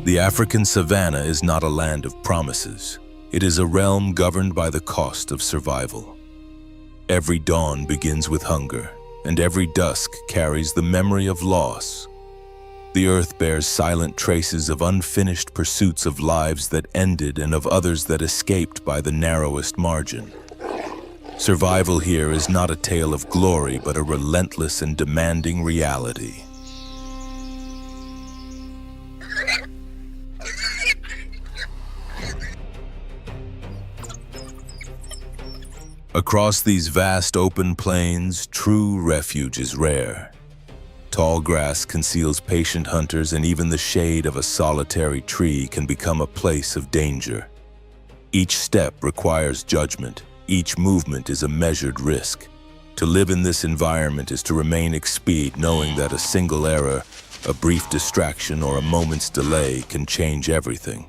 The African savanna is not a land of promises. It is a realm governed by the cost of survival. Every dawn begins with hunger, and every dusk carries the memory of loss. The earth bears silent traces of unfinished pursuits of lives that ended and of others that escaped by the narrowest margin. Survival here is not a tale of glory, but a relentless and demanding reality. Across these vast open plains, true refuge is rare. Tall grass conceals patient hunters, and even the shade of a solitary tree can become a place of danger. Each step requires judgment. Each movement is a measured risk. To live in this environment is to remain expied, knowing that a single error, a brief distraction, or a moment's delay can change everything.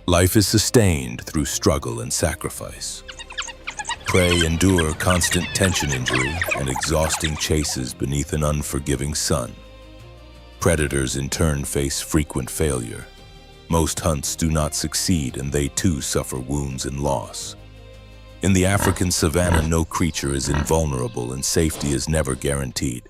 Life is sustained through struggle and sacrifice. Prey endure constant tension injury and exhausting chases beneath an unforgiving sun. Predators in turn face frequent failure. Most hunts do not succeed, and they too suffer wounds and loss. In the African savanna, no creature is invulnerable, and safety is never guaranteed.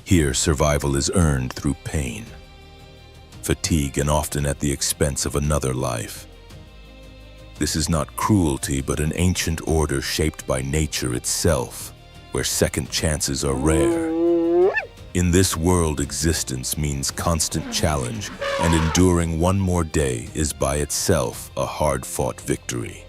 Here, survival is earned through pain, fatigue, and often at the expense of another life. This is not cruelty, but an ancient order shaped by nature itself, where second chances are rare. In this world, existence means constant challenge, and enduring one more day is by itself a hard-fought victory.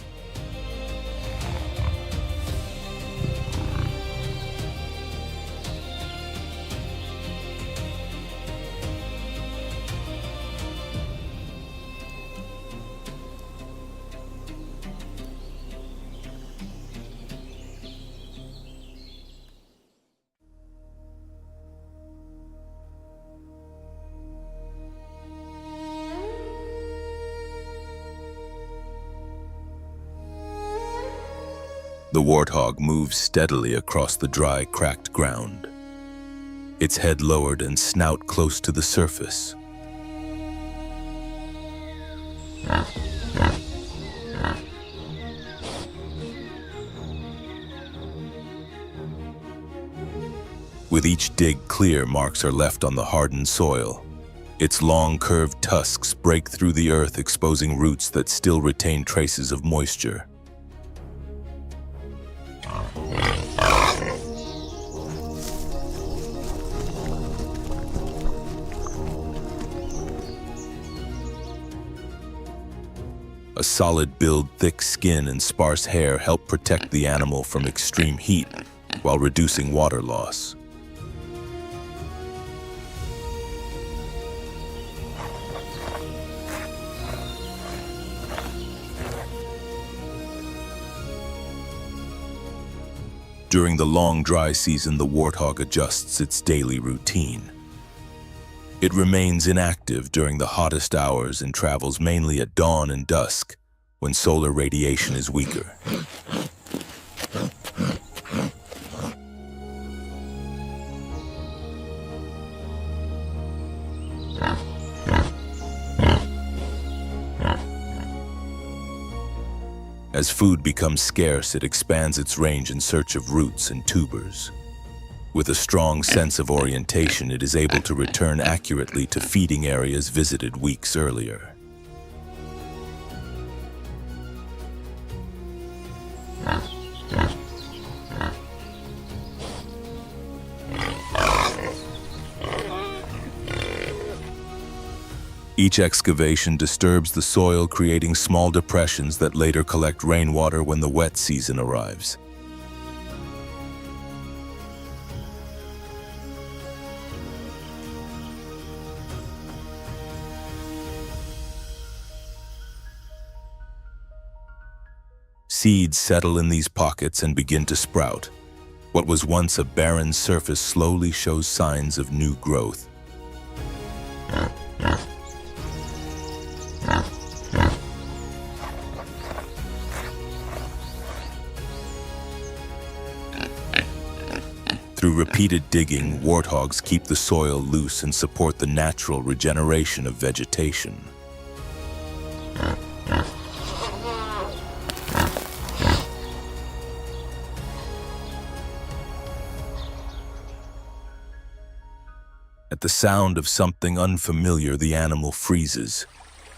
The warthog moves steadily across the dry, cracked ground, its head lowered and snout close to the surface. With each dig, clear marks are left on the hardened soil. Its long, curved tusks break through the earth, exposing roots that still retain traces of moisture. A solid build, thick skin, and sparse hair help protect the animal from extreme heat while reducing water loss. During the long dry season, the warthog adjusts its daily routine. It remains inactive during the hottest hours and travels mainly at dawn and dusk, when solar radiation is weaker. As food becomes scarce, it expands its range in search of roots and tubers. With a strong sense of orientation, it is able to return accurately to feeding areas visited weeks earlier. Each excavation disturbs the soil, creating small depressions that later collect rainwater when the wet season arrives. Seeds settle in these pockets and begin to sprout, What was once a barren surface slowly shows signs of new growth. Through repeated digging, warthogs keep the soil loose and support the natural regeneration of vegetation. At the sound of something unfamiliar, the animal freezes.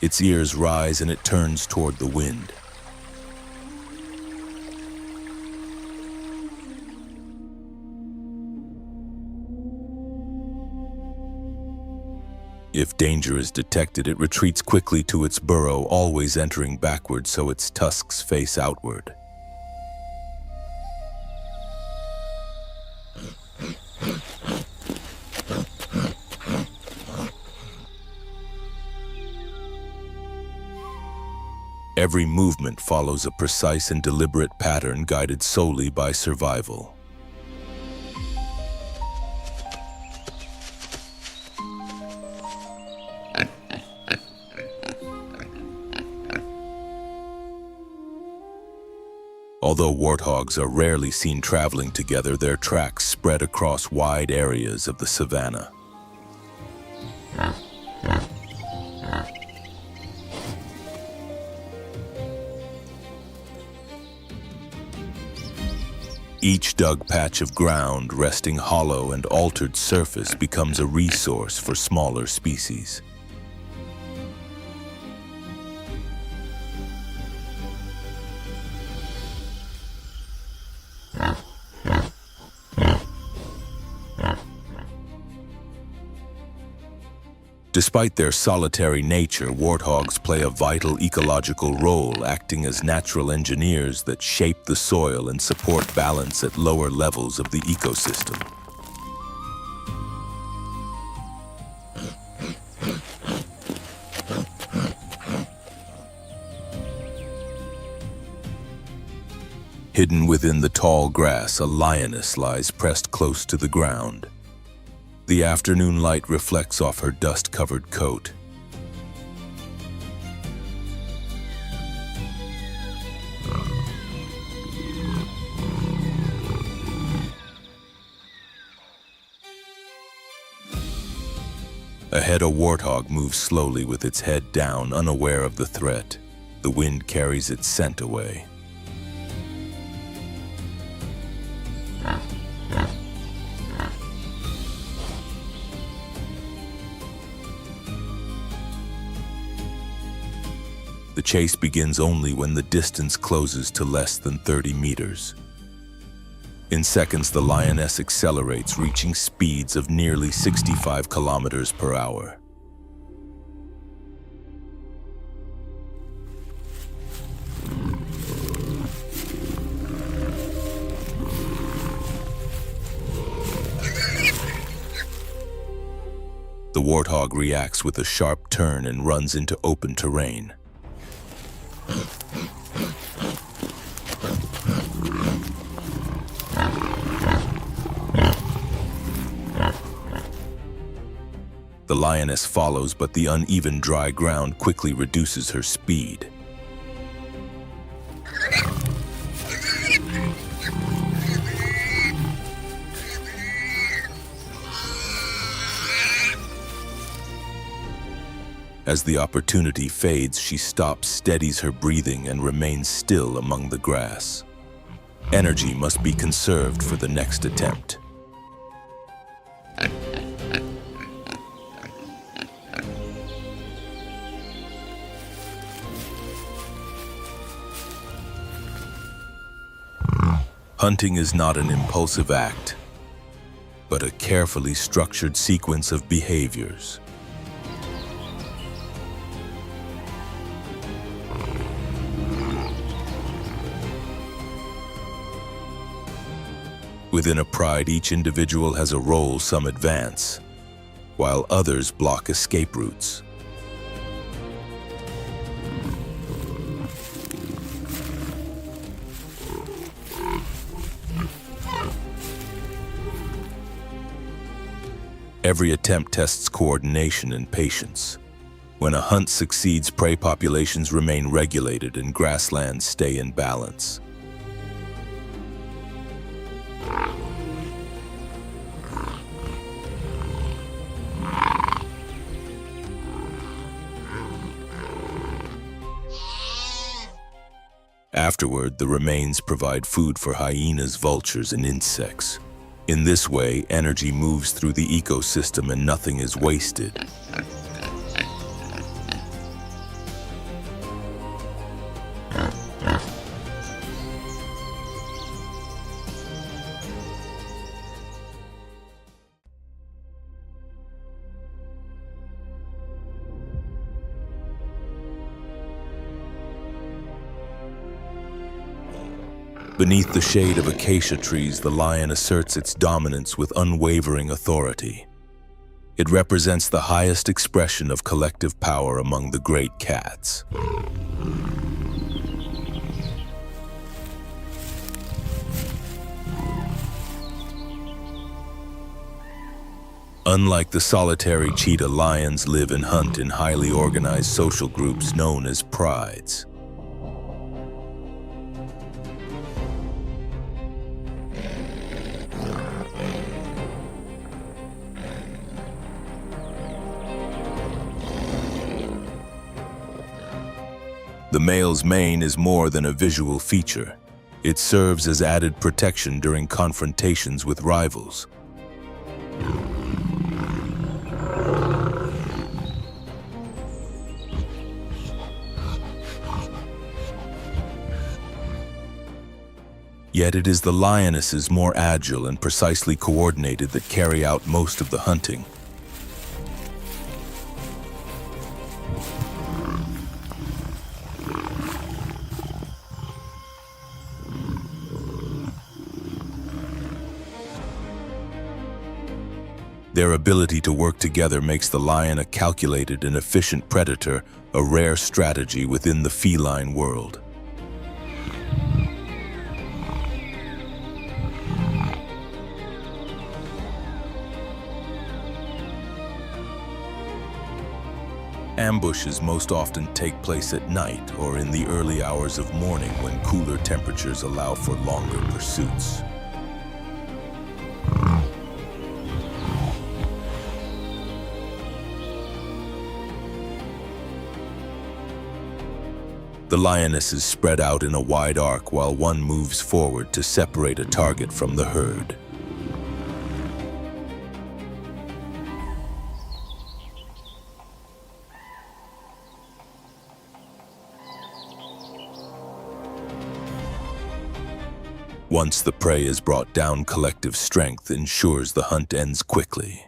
Its ears rise and it turns toward the wind. If danger is detected, it retreats quickly to its burrow, always entering backward so its tusks face outward. Every movement follows a precise and deliberate pattern guided solely by survival. Although warthogs are rarely seen traveling together, their tracks spread across wide areas of the savanna. Each dug patch of ground, resting hollow and altered surface, becomes a resource for smaller species. Despite their solitary nature, warthogs play a vital ecological role, acting as natural engineers that shape the soil and support balance at lower levels of the ecosystem. Hidden within the tall grass, a lioness lies pressed close to the ground. The afternoon light reflects off her dust-covered coat. Ahead, a warthog moves slowly with its head down, unaware of the threat. The wind carries its scent away. The chase begins only when the distance closes to less than 30 meters. In seconds, the lioness accelerates, reaching speeds of nearly 65 kilometers per hour. The warthog reacts with a sharp turn and runs into open terrain. The lioness follows, but the uneven dry ground quickly reduces her speed. As the opportunity fades, she stops, steadies her breathing, and remains still among the grass. Energy must be conserved for the next attempt. Hunting is not an impulsive act, but a carefully structured sequence of behaviors. Within a pride, each individual has a role. Some advance, while others block escape routes. Every attempt tests coordination and patience. When a hunt succeeds, prey populations remain regulated and grasslands stay in balance. Afterward, the remains provide food for hyenas, vultures, and insects. In this way, energy moves through the ecosystem and nothing is wasted. Beneath the shade of acacia trees, the lion asserts its dominance with unwavering authority. It represents the highest expression of collective power among the great cats. Unlike the solitary cheetah, lions live and hunt in highly organized social groups known as prides. The male's mane is more than a visual feature. It serves as added protection during confrontations with rivals. Yet it is the lionesses, more agile and precisely coordinated, that carry out most of the hunting. Their ability to work together makes the lion a calculated and efficient predator, a rare strategy within the feline world. Ambushes most often take place at night or in the early hours of morning when cooler temperatures allow for longer pursuits. The lionesses spread out in a wide arc while one moves forward to separate a target from the herd. Once the prey is brought down, collective strength ensures the hunt ends quickly.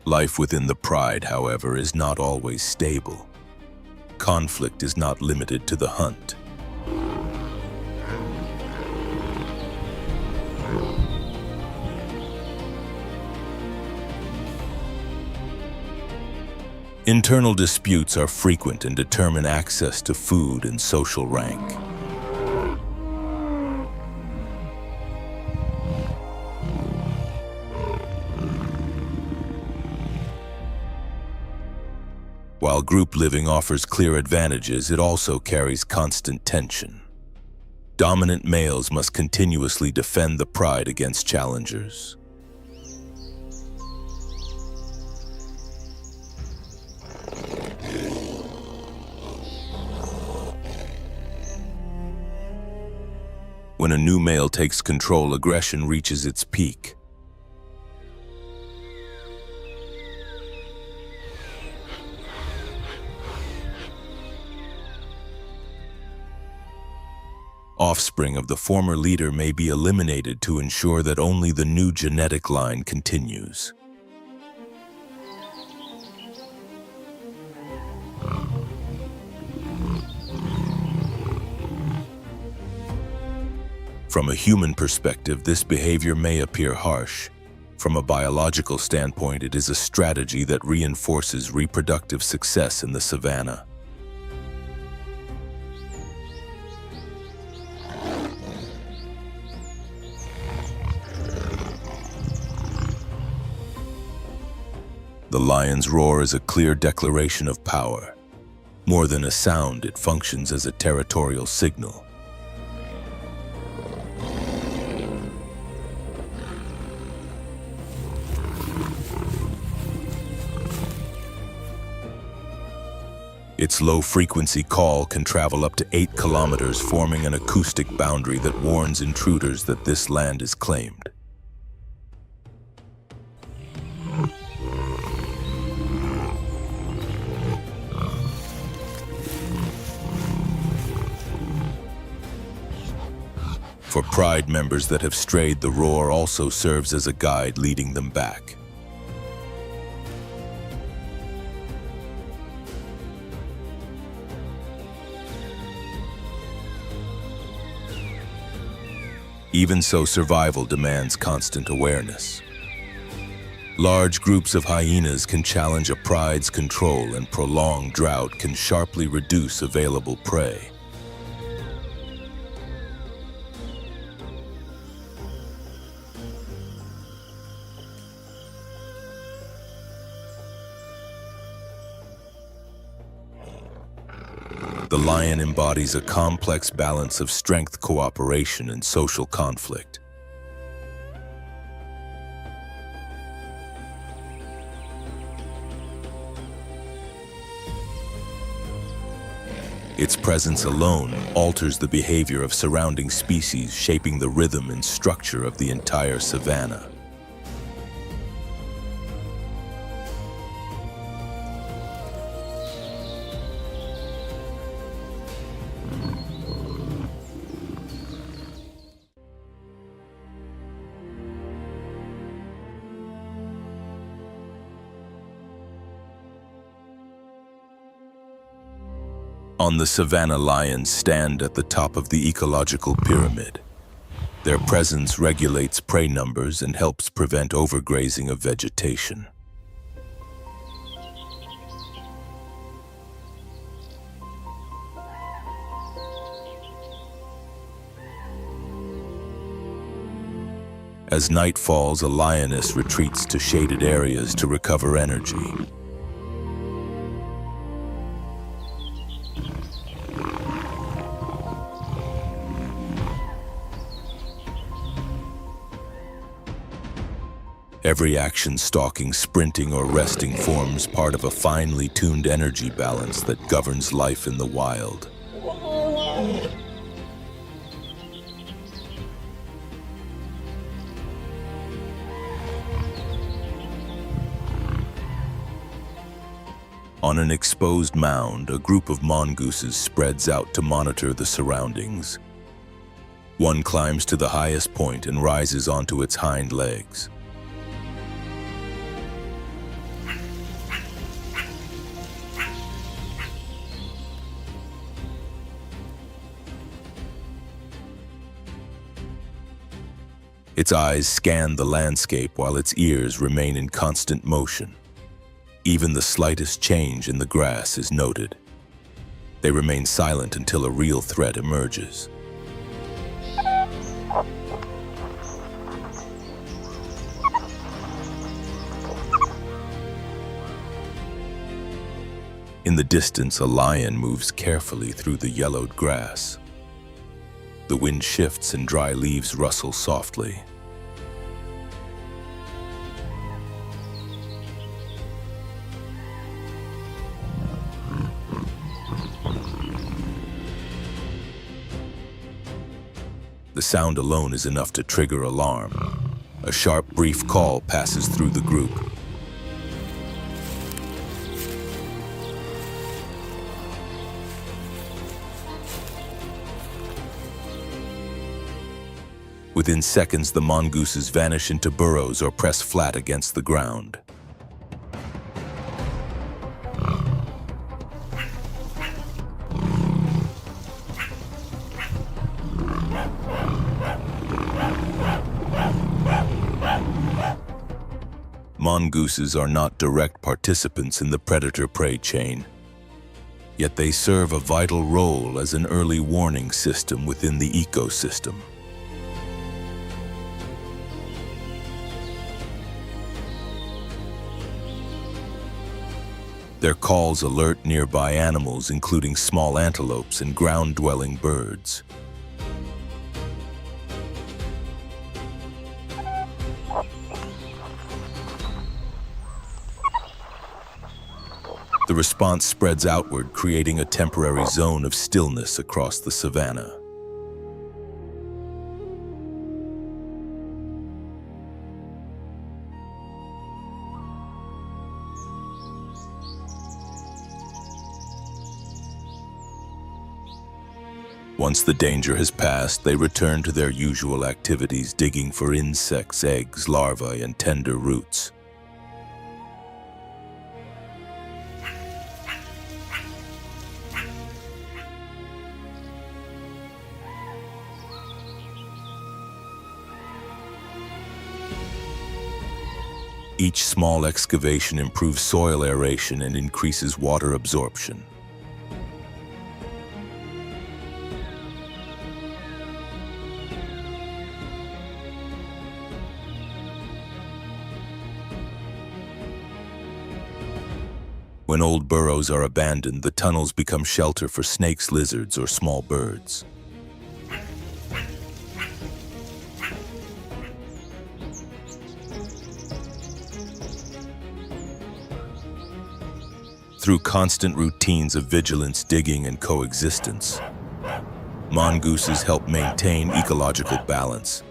Life within the pride, however, is not always stable. Conflict is not limited to the hunt. Internal disputes are frequent and determine access to food and social rank. While group living offers clear advantages, it also carries constant tension. Dominant males must continuously defend the pride against challengers. When a new male takes control, aggression reaches its peak. Offspring of the former leader may be eliminated to ensure that only the new genetic line continues. From a human perspective, this behavior may appear harsh. From a biological standpoint, it is a strategy that reinforces reproductive success in the savanna. The lion's roar is a clear declaration of power. More than a sound, it functions as a territorial signal. Its low-frequency call can travel up to 8 kilometers, forming an acoustic boundary that warns intruders that this land is claimed. For pride members that have strayed, the roar also serves as a guide leading them back. Even so, survival demands constant awareness. Large groups of hyenas can challenge a pride's control, and prolonged drought can sharply reduce available prey. The lion embodies a complex balance of strength, cooperation, and social conflict. Its presence alone alters the behavior of surrounding species, shaping the rhythm and structure of the entire savanna. On the savanna, lions stand at the top of the ecological pyramid. Their presence regulates prey numbers and helps prevent overgrazing of vegetation. As night falls, a lioness retreats to shaded areas to recover energy. Every action, stalking, sprinting, or resting, forms part of a finely tuned energy balance that governs life in the wild. On an exposed mound, a group of mongooses spreads out to monitor the surroundings. One climbs to the highest point and rises onto its hind legs. Its eyes scan the landscape while its ears remain in constant motion. Even the slightest change in the grass is noted. They remain silent until a real threat emerges. In the distance, a lion moves carefully through the yellowed grass. The wind shifts and dry leaves rustle softly. The sound alone is enough to trigger alarm. A sharp, brief call passes through the group. Within seconds, the mongooses vanish into burrows or press flat against the ground. Mongooses are not direct participants in the predator-prey chain, yet they serve a vital role as an early warning system within the ecosystem. Their calls alert nearby animals, including small antelopes and ground-dwelling birds. The response spreads outward, creating a temporary zone of stillness across the savanna. Once the danger has passed, they return to their usual activities, digging for insects, eggs, larvae, and tender roots. Each small excavation improves soil aeration and increases water absorption. When old burrows are abandoned, the tunnels become shelter for snakes, lizards, or small birds. Through constant routines of vigilance, digging, and coexistence, mongooses help maintain ecological balance.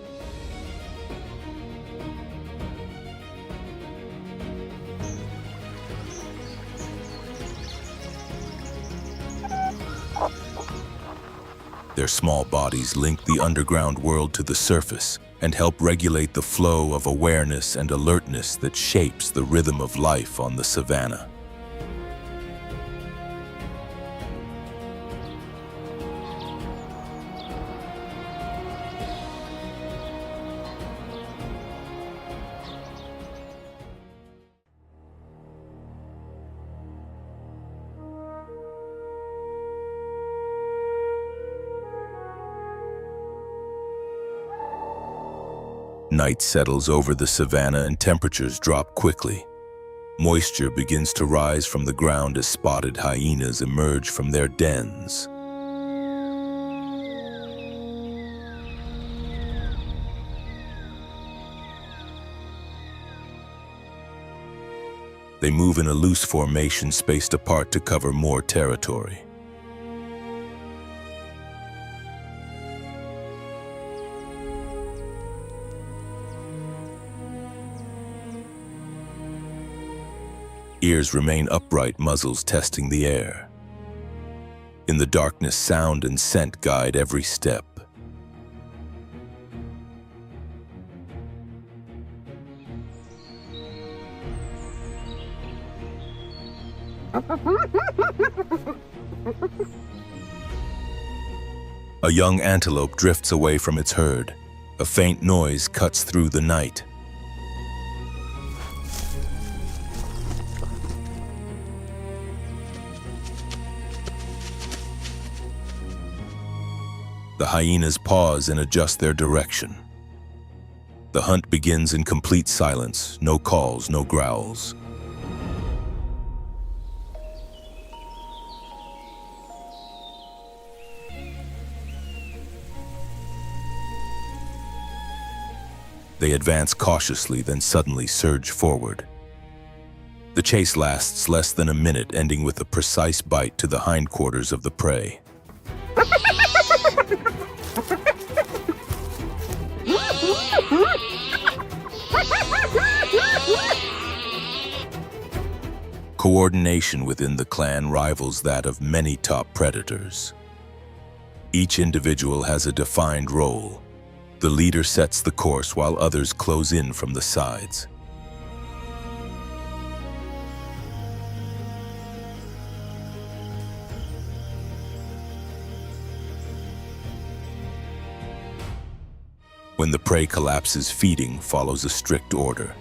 Their small bodies link the underground world to the surface and help regulate the flow of awareness and alertness that shapes the rhythm of life on the savanna. Night settles over the savanna and temperatures drop quickly. Moisture begins to rise from the ground as spotted hyenas emerge from their dens. They move in a loose formation spaced apart to cover more territory. Ears remain upright, muzzles testing the air. In the darkness, sound and scent guide every step. A young antelope drifts away from its herd. A faint noise cuts through the night. The hyenas pause and adjust their direction. The hunt begins in complete silence, no calls, no growls. They advance cautiously, then suddenly surge forward. The chase lasts less than a minute, ending with a precise bite to the hindquarters of the prey. Coordination within the clan rivals that of many top predators. Each individual has a defined role. The leader sets the course while others close in from the sides. When the prey collapses, feeding follows a strict order.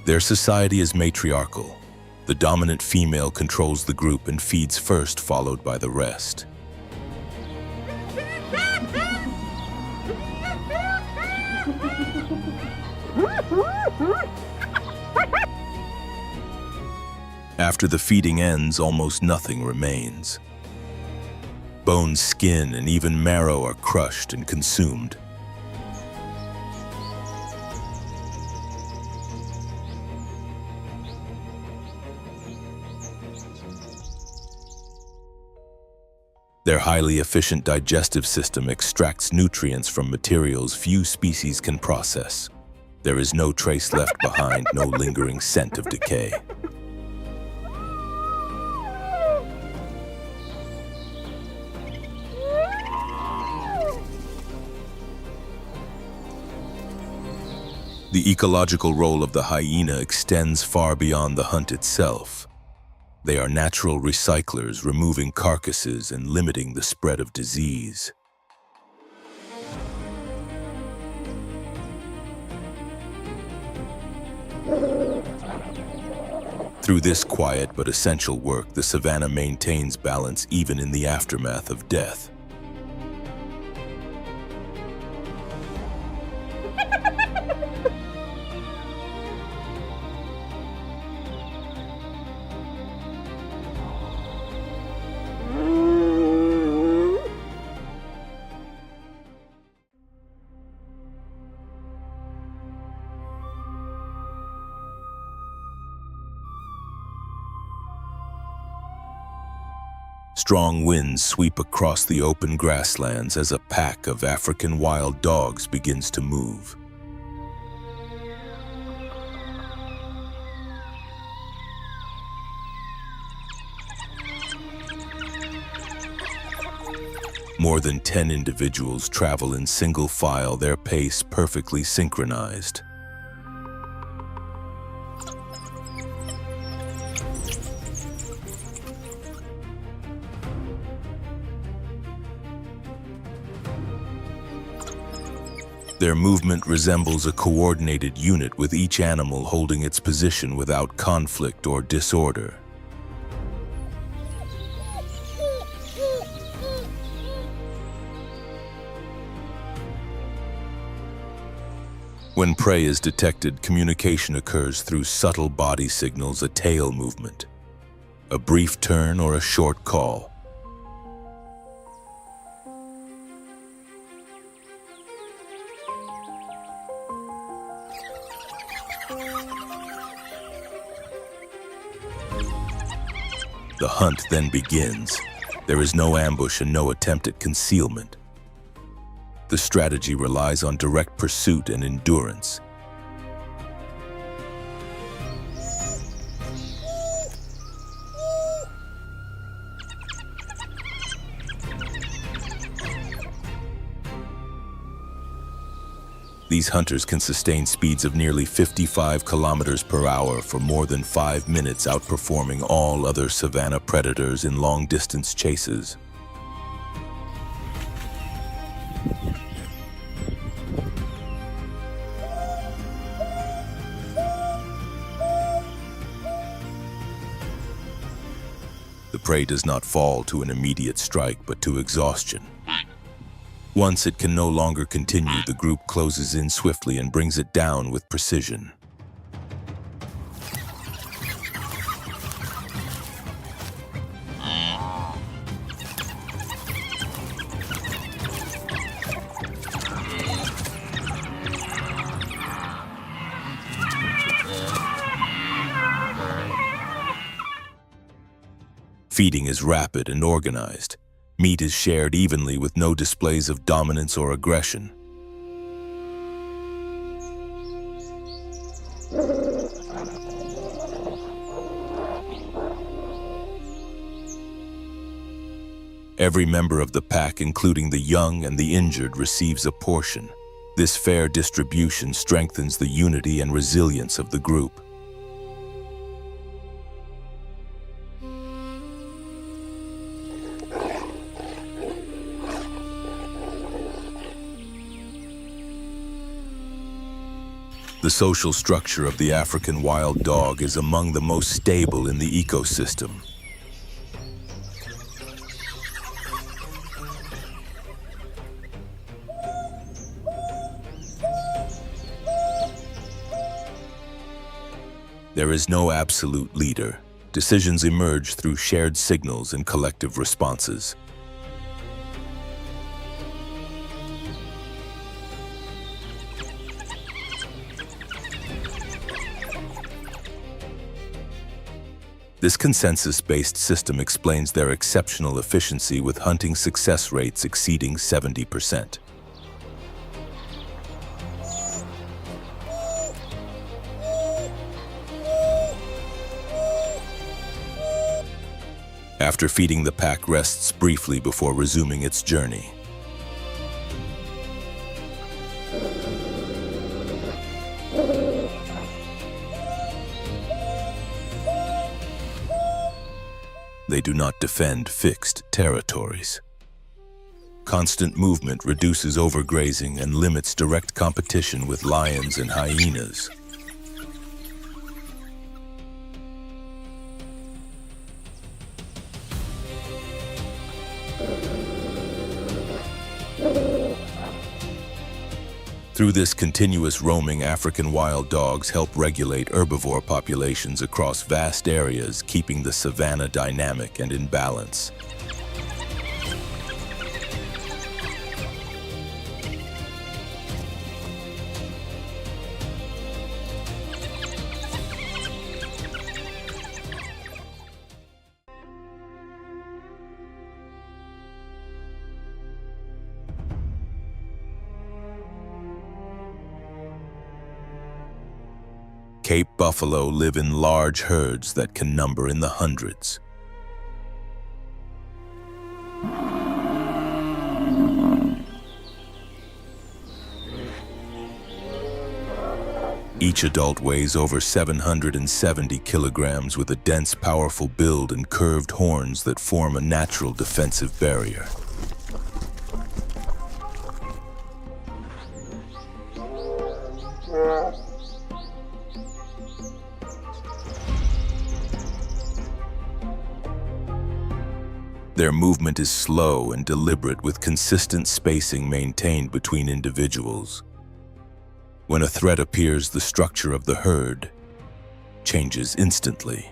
Their society is matriarchal. The dominant female controls the group and feeds first, followed by the rest. After the feeding ends, almost nothing remains. Bone, skin, and even marrow are crushed and consumed. Their highly efficient digestive system extracts nutrients from materials few species can process. There is no trace left behind, no lingering scent of decay. The ecological role of the hyena extends far beyond the hunt itself. They are natural recyclers, removing carcasses and limiting the spread of disease. Through this quiet but essential work, the savanna maintains balance even in the aftermath of death. Strong winds sweep across the open grasslands as a pack of African wild dogs begins to move. More than 10 individuals travel in single file, their pace perfectly synchronized. Their movement resembles a coordinated unit, with each animal holding its position without conflict or disorder. When prey is detected, communication occurs through subtle body signals, a tail movement, a brief turn, or a short call. The hunt then begins. There is no ambush and no attempt at concealment. The strategy relies on direct pursuit and endurance. These hunters can sustain speeds of nearly 55 kilometers per hour for more than 5 minutes, outperforming all other savanna predators in long-distance chases. The prey does not fall to an immediate strike, but to exhaustion. Once it can no longer continue, the group closes in swiftly and brings it down with precision. Feeding is rapid and organized. Meat is shared evenly with no displays of dominance or aggression. Every member of the pack, including the young and the injured, receives a portion. This fair distribution strengthens the unity and resilience of the group. The social structure of the African wild dog is among the most stable in the ecosystem. There is no absolute leader. Decisions emerge through shared signals and collective responses. This consensus-based system explains their exceptional efficiency, with hunting success rates exceeding 70%. After feeding, the pack rests briefly before resuming its journey. They do not defend fixed territories. Constant movement reduces overgrazing and limits direct competition with lions and hyenas. Through this continuous roaming, African wild dogs help regulate herbivore populations across vast areas, keeping the savanna dynamic and in balance. Cape buffalo live in large herds that can number in the hundreds. Each adult weighs over 770 kilograms, with a dense, powerful build and curved horns that form a natural defensive barrier. Their movement is slow and deliberate, with consistent spacing maintained between individuals. When a threat appears, the structure of the herd changes instantly.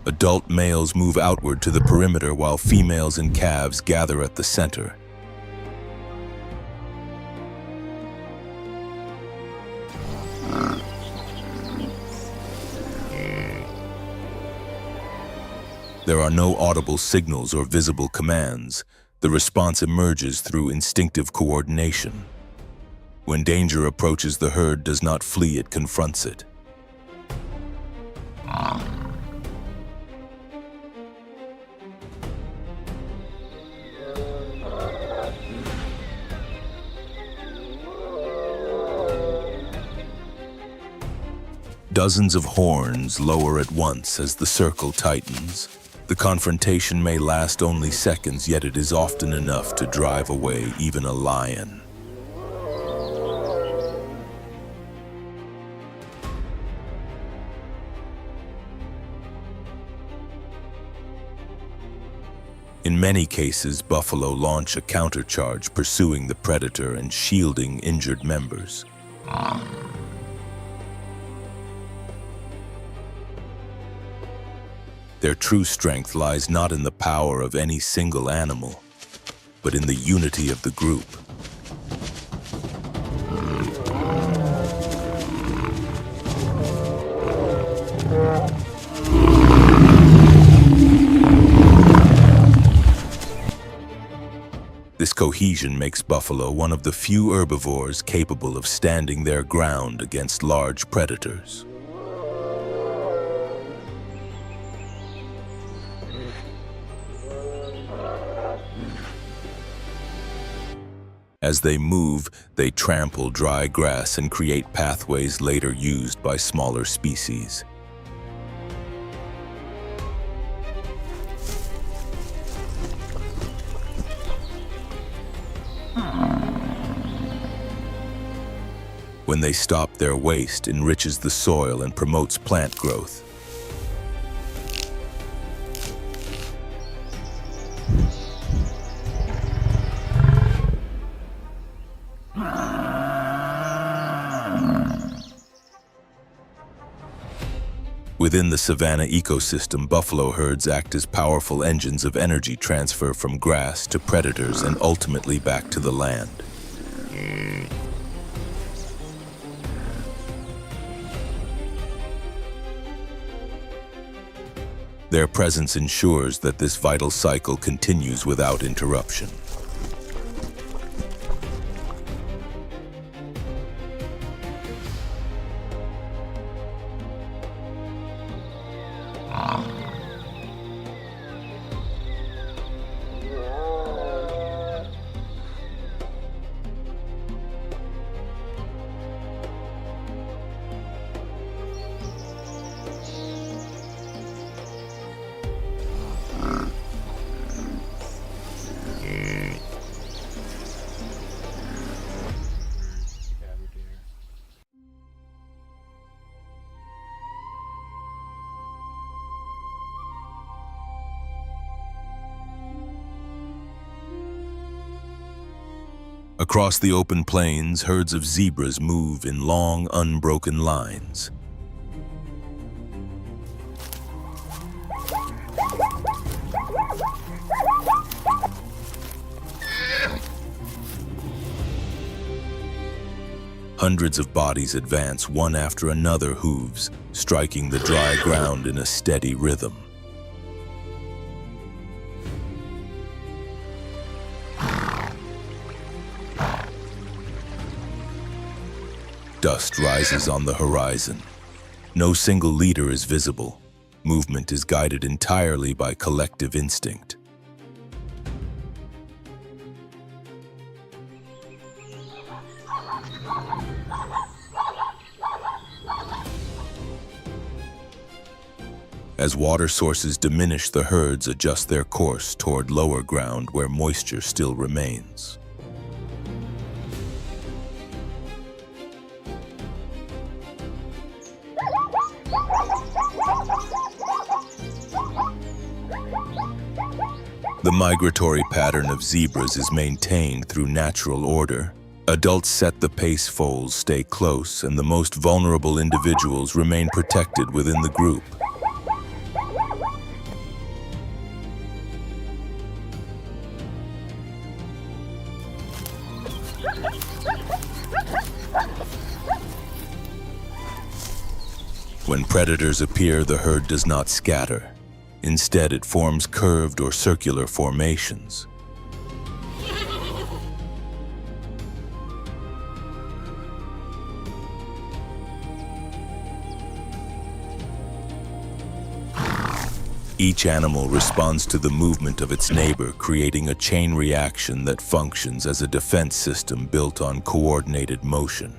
Adult males move outward to the perimeter, while females and calves gather at the center. There are no audible signals or visible commands. The response emerges through instinctive coordination. When danger approaches, the herd does not flee, it confronts it. Dozens of horns lower at once as the circle tightens. The confrontation may last only seconds, yet it is often enough to drive away even a lion. In many cases, buffalo launch a countercharge, pursuing the predator and shielding injured members. Their true strength lies not in the power of any single animal, but in the unity of the group. This cohesion makes buffalo one of the few herbivores capable of standing their ground against large predators. As they move, they trample dry grass and create pathways later used by smaller species. When they stop, their waste enriches the soil and promotes plant growth. Within the savanna ecosystem, buffalo herds act as powerful engines of energy transfer from grass to predators and ultimately back to the land. Their presence ensures that this vital cycle continues without interruption. Across the open plains, herds of zebras move in long, unbroken lines. Hundreds of bodies advance one after another, hooves striking the dry ground in a steady rhythm. Dust rises on the horizon. No single leader is visible. Movement is guided entirely by collective instinct. As water sources diminish, the herds adjust their course toward lower ground where moisture still remains. The migratory pattern of zebras is maintained through natural order. Adults set the pace, foals stay close, and the most vulnerable individuals remain protected within the group. When predators appear, the herd does not scatter. Instead, it forms curved or circular formations. Each animal responds to the movement of its neighbor, creating a chain reaction that functions as a defense system built on coordinated motion.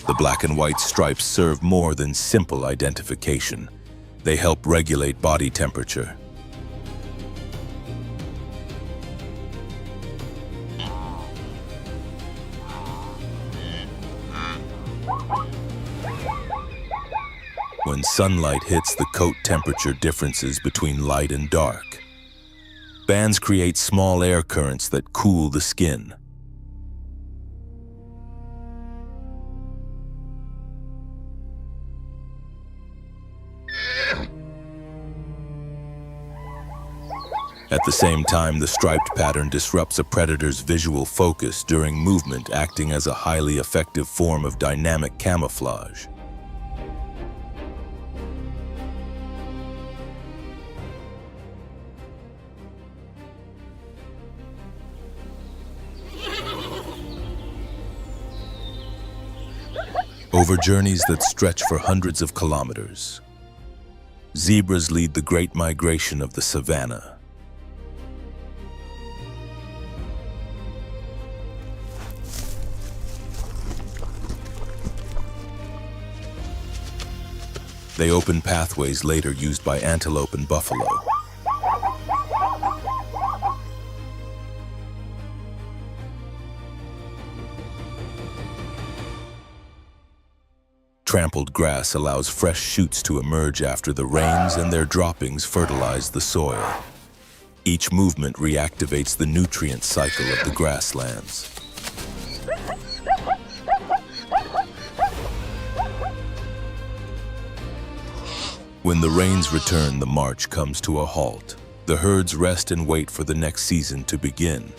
The black and white stripes serve more than simple identification. They help regulate body temperature. When sunlight hits, the coat temperature differences between light and dark. Bands create small air currents that cool the skin. At the same time, the striped pattern disrupts a predator's visual focus during movement, acting as a highly effective form of dynamic camouflage. Over journeys that stretch for hundreds of kilometers, zebras lead the great migration of the savanna. They open pathways later used by antelope and buffalo. Trampled grass allows fresh shoots to emerge after the rains, and their droppings fertilize the soil. Each movement reactivates the nutrient cycle of the grasslands. When the rains return, the march comes to a halt. The herds rest and wait for the next season to begin.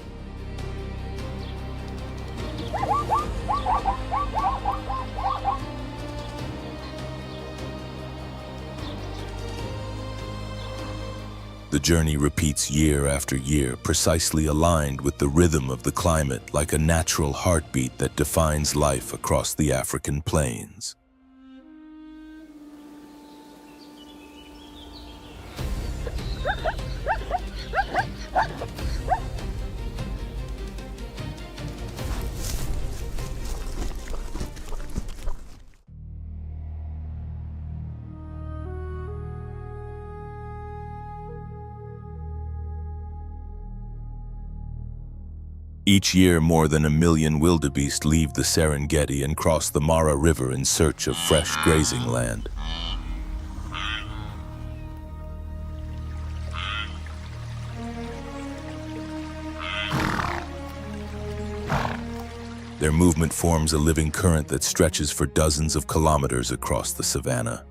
The journey repeats year after year, precisely aligned with the rhythm of the climate, like a natural heartbeat that defines life across the African plains. Each year, more than 1 million wildebeest leave the Serengeti and cross the Mara River in search of fresh grazing land. Their movement forms a living current that stretches for dozens of kilometers across the savanna.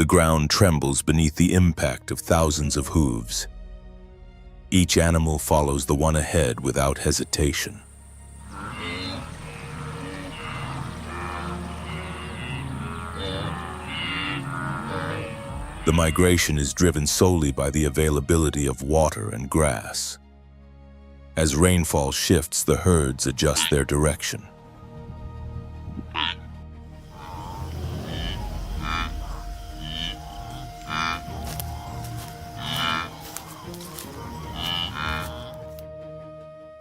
The ground trembles beneath the impact of thousands of hooves. Each animal follows the one ahead without hesitation. The migration is driven solely by the availability of water and grass. As rainfall shifts, the herds adjust their direction.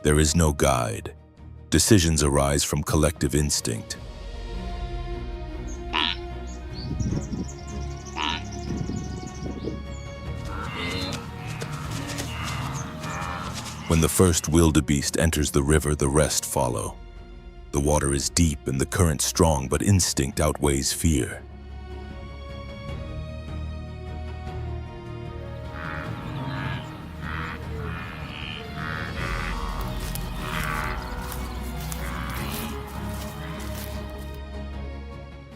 There is no guide. Decisions arise from collective instinct. When the first wildebeest enters the river, the rest follow. The water is deep and the current strong, but instinct outweighs fear.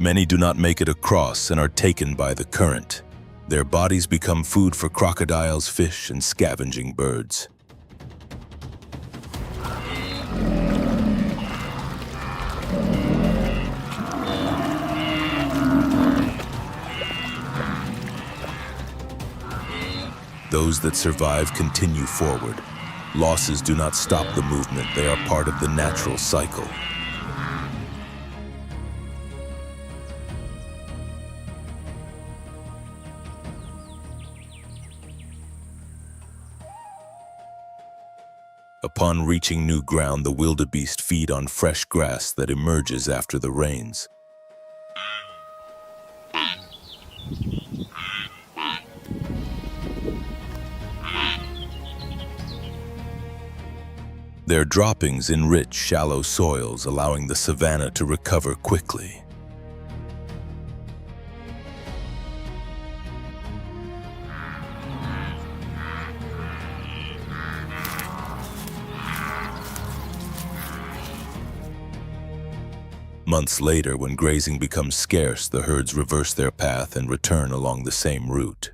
Many do not make it across and are taken by the current. Their bodies become food for crocodiles, fish, and scavenging birds. Those that survive continue forward. Losses do not stop the movement, they are part of the natural cycle. Upon reaching new ground, the wildebeest feed on fresh grass that emerges after the rains. Their droppings enrich shallow soils, allowing the savanna to recover quickly. Months later, when grazing becomes scarce, the herds reverse their path and return along the same route.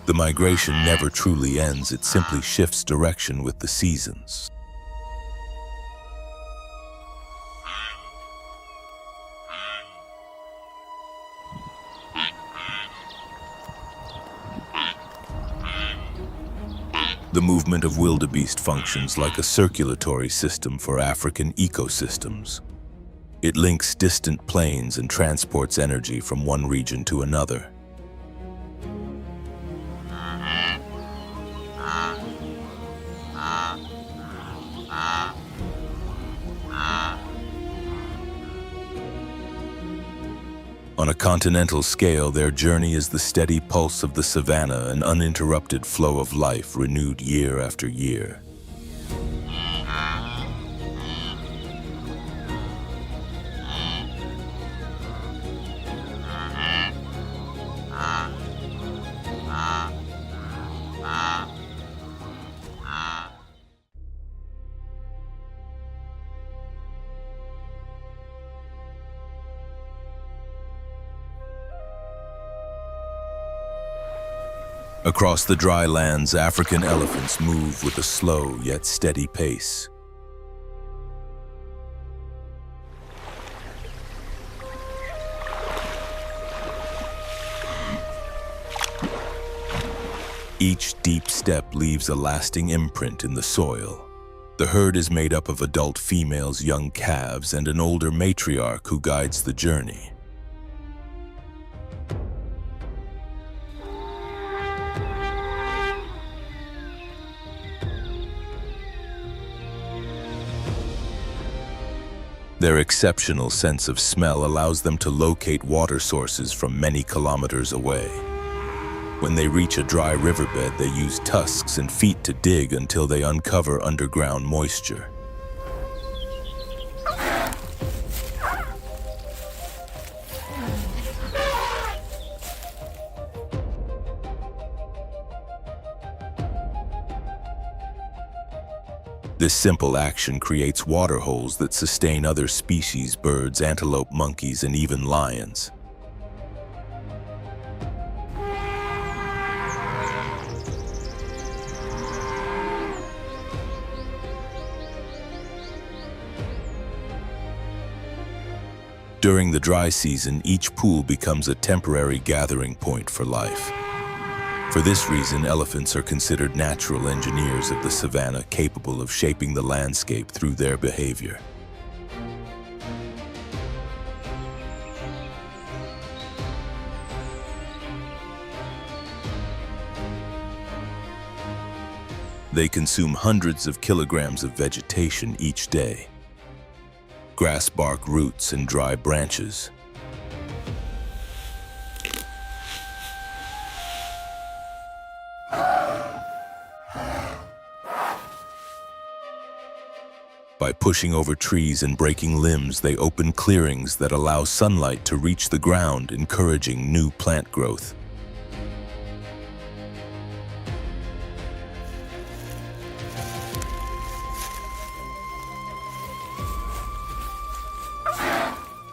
The migration never truly ends, it simply shifts direction with the seasons. The movement of wildebeest functions like a circulatory system for African ecosystems. It links distant plains and transports energy from one region to another. On a continental scale, their journey is the steady pulse of the savanna, an uninterrupted flow of life renewed year after year. Across the dry lands, African elephants move with a slow yet steady pace. Each deep step leaves a lasting imprint in the soil. The herd is made up of adult females, young calves, and an older matriarch who guides the journey. Their exceptional sense of smell allows them to locate water sources from many kilometers away. When they reach a dry riverbed, they use tusks and feet to dig until they uncover underground moisture. This simple action creates water holes that sustain other species, birds, antelope, monkeys, and even lions. During the dry season, each pool becomes a temporary gathering point for life. For this reason, elephants are considered natural engineers of the savanna, capable of shaping the landscape through their behavior. They consume hundreds of kilograms of vegetation each day. Grass, bark, roots, and dry branches. By pushing over trees and breaking limbs, they open clearings that allow sunlight to reach the ground, encouraging new plant growth.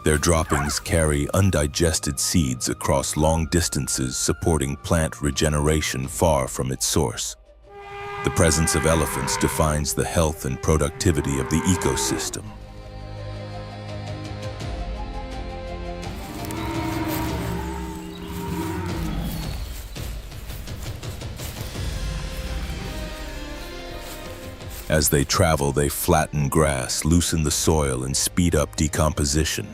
Their droppings carry undigested seeds across long distances, supporting plant regeneration far from its source. The presence of elephants defines the health and productivity of the ecosystem. As they travel, they flatten grass, loosen the soil, and speed up decomposition.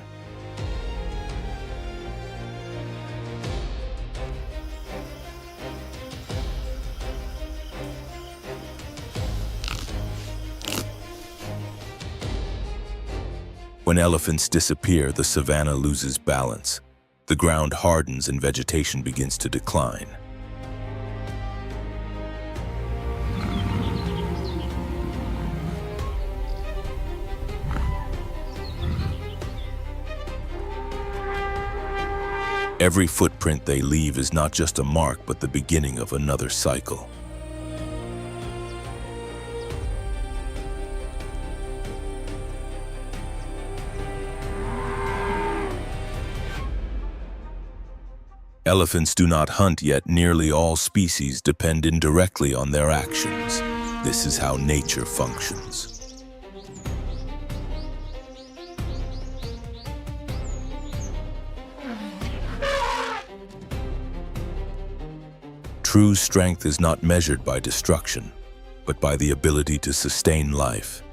When elephants disappear, the savanna loses balance. The ground hardens and vegetation begins to decline. Every footprint they leave is not just a mark, but the beginning of another cycle. Elephants do not hunt, yet nearly all species depend indirectly on their actions. This is how nature functions. True strength is not measured by destruction, but by the ability to sustain life.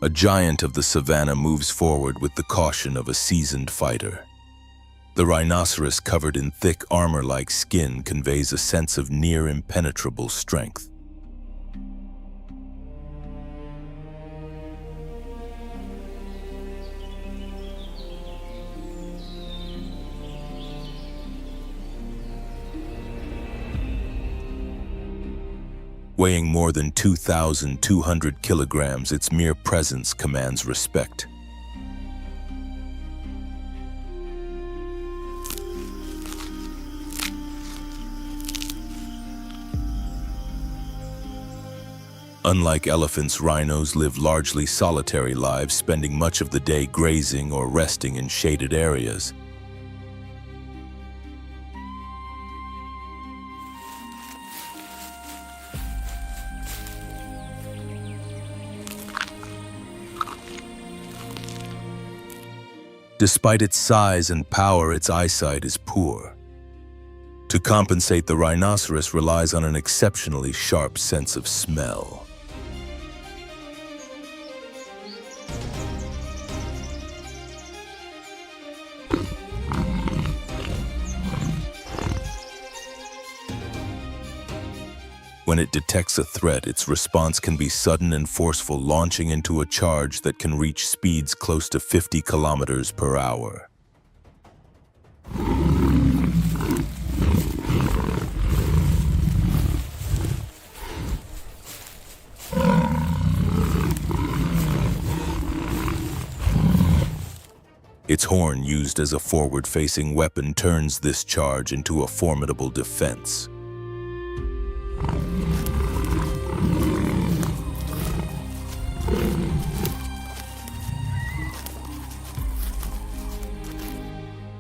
A giant of the savanna moves forward with the caution of a seasoned fighter. The rhinoceros, covered in thick armor-like skin, conveys a sense of near-impenetrable strength. Weighing more than 2,200 kilograms, its mere presence commands respect. Unlike elephants, rhinos live largely solitary lives, spending much of the day grazing or resting in shaded areas. Despite its size and power, its eyesight is poor. To compensate, the rhinoceros relies on an exceptionally sharp sense of smell. When it detects a threat, its response can be sudden and forceful, launching into a charge that can reach speeds close to 50 kilometers per hour. Its horn, used as a forward-facing weapon, turns this charge into a formidable defense.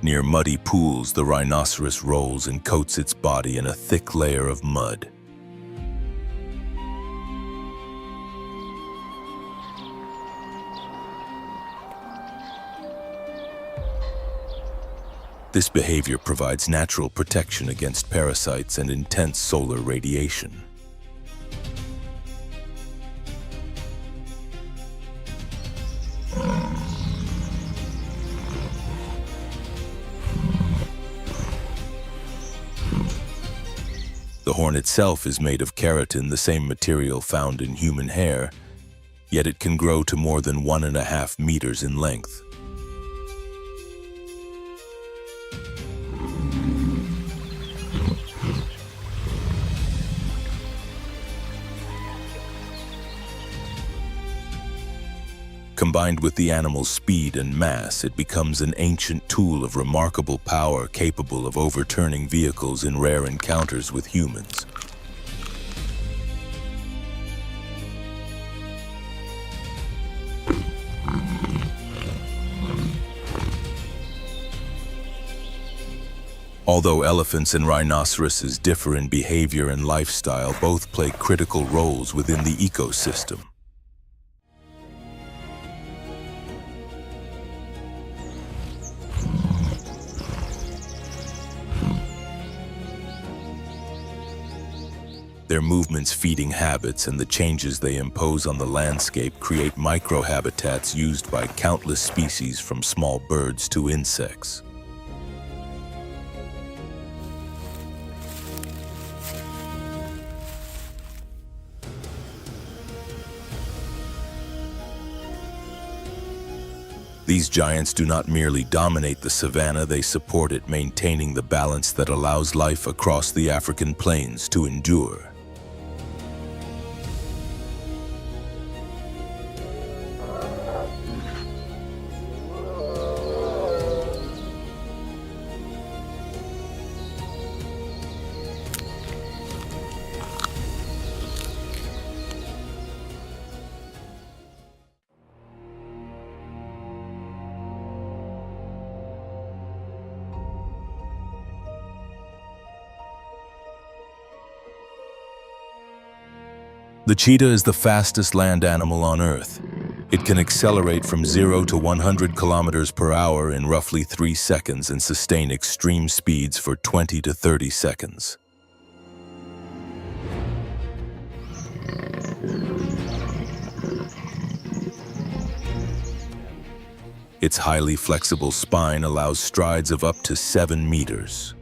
Near muddy pools, the rhinoceros rolls and coats its body in a thick layer of mud. This behavior provides natural protection against parasites and intense solar radiation. The horn itself is made of keratin, the same material found in human hair, yet it can grow to more than 1.5 meters in length. Combined with the animal's speed and mass, it becomes an ancient tool of remarkable power, capable of overturning vehicles in rare encounters with humans. Although elephants and rhinoceroses differ in behavior and lifestyle, both play critical roles within the ecosystem. Their movements, feeding habits, and the changes they impose on the landscape create microhabitats used by countless species, from small birds to insects. These giants do not merely dominate the savanna, they support it, maintaining the balance that allows life across the African plains to endure. The cheetah is the fastest land animal on Earth. It can accelerate from 0 to 100 kilometers per hour in roughly 3 seconds and sustain extreme speeds for 20 to 30 seconds. Its highly flexible spine allows strides of up to 7 meters.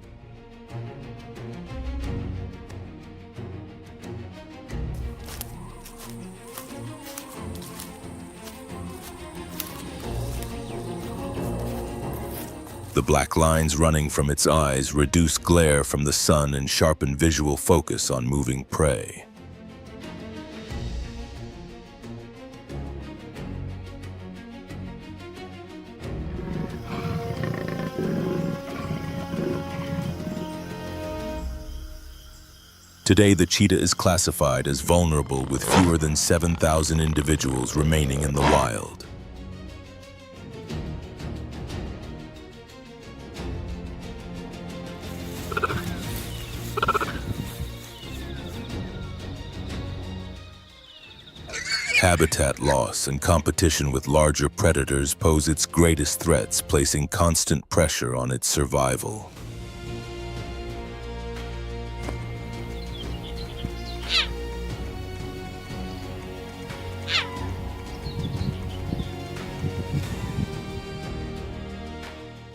The black lines running from its eyes reduce glare from the sun and sharpen visual focus on moving prey. Today, the cheetah is classified as vulnerable with fewer than 7,000 individuals remaining in the wild. Habitat loss and competition with larger predators pose its greatest threats, placing constant pressure on its survival.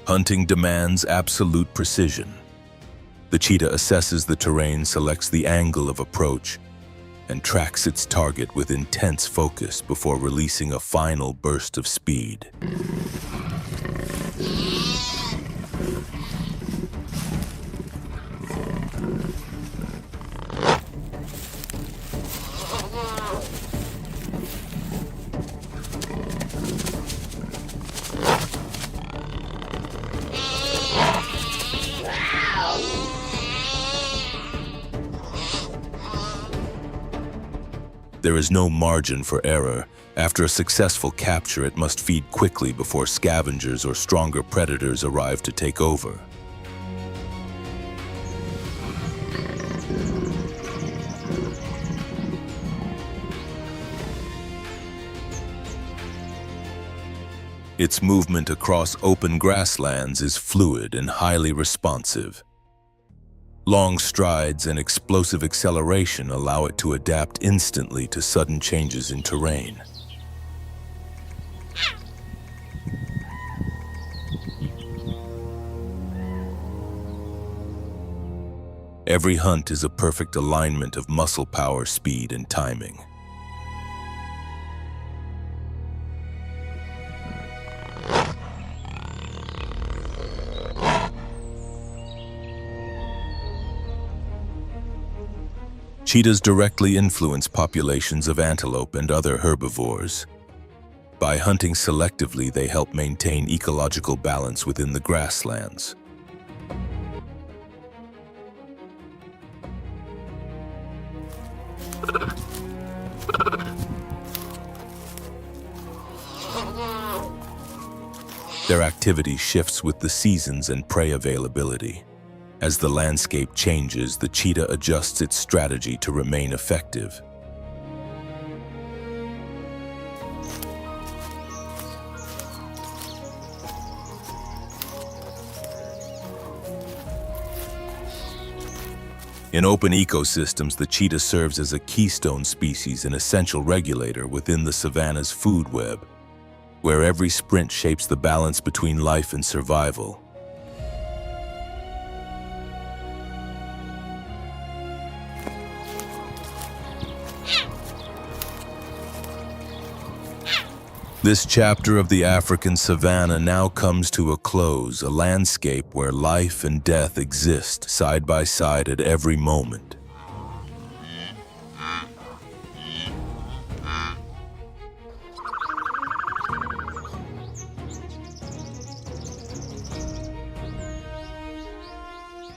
Hunting demands absolute precision. The cheetah assesses the terrain, selects the angle of approach, and tracks its target with intense focus before releasing a final burst of speed. There is no margin for error. After a successful capture, it must feed quickly before scavengers or stronger predators arrive to take over. Its movement across open grasslands is fluid and highly responsive. Long strides and explosive acceleration allow it to adapt instantly to sudden changes in terrain. Every hunt is a perfect alignment of muscle power, speed, and timing. Cheetahs directly influence populations of antelope and other herbivores. By hunting selectively, they help maintain ecological balance within the grasslands. Their activity shifts with the seasons and prey availability. As the landscape changes, the cheetah adjusts its strategy to remain effective. In open ecosystems, the cheetah serves as a keystone species, an essential regulator within the savanna's food web, where every sprint shapes the balance between life and survival. This chapter of the African savanna now comes to a close, a landscape where life and death exist side by side at every moment.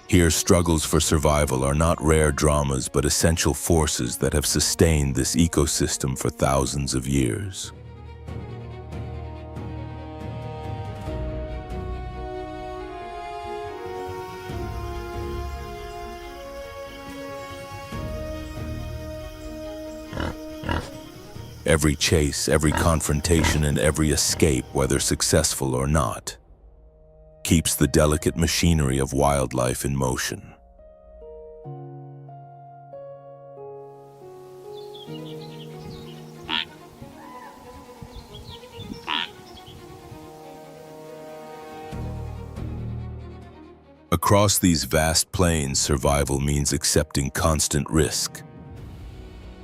Here, struggles for survival are not rare dramas, but essential forces that have sustained this ecosystem for thousands of years. Every chase, every confrontation, and every escape, whether successful or not, keeps the delicate machinery of wildlife in motion. Across these vast plains, survival means accepting constant risk,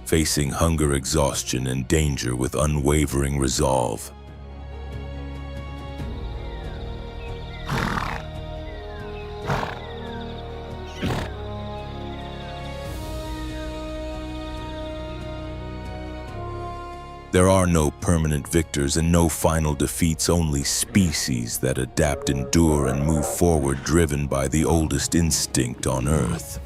facing hunger, exhaustion, and danger with unwavering resolve. There are no permanent victors and no final defeats, only species that adapt, endure, and move forward, driven by the oldest instinct on Earth.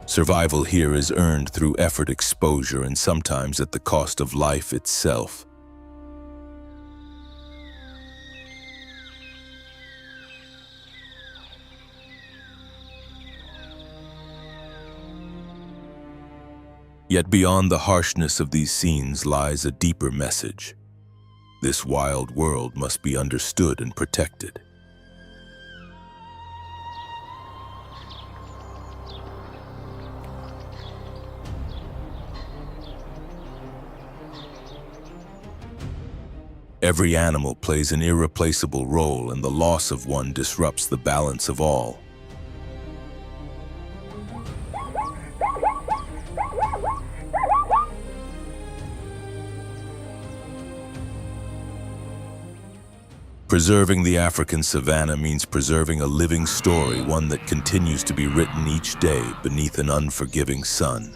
Survival here is earned through effort, exposure, and sometimes at the cost of life itself. Yet beyond the harshness of these scenes lies a deeper message. This wild world must be understood and protected. Every animal plays an irreplaceable role, and the loss of one disrupts the balance of all. Preserving the African savanna means preserving a living story, one that continues to be written each day beneath an unforgiving sun.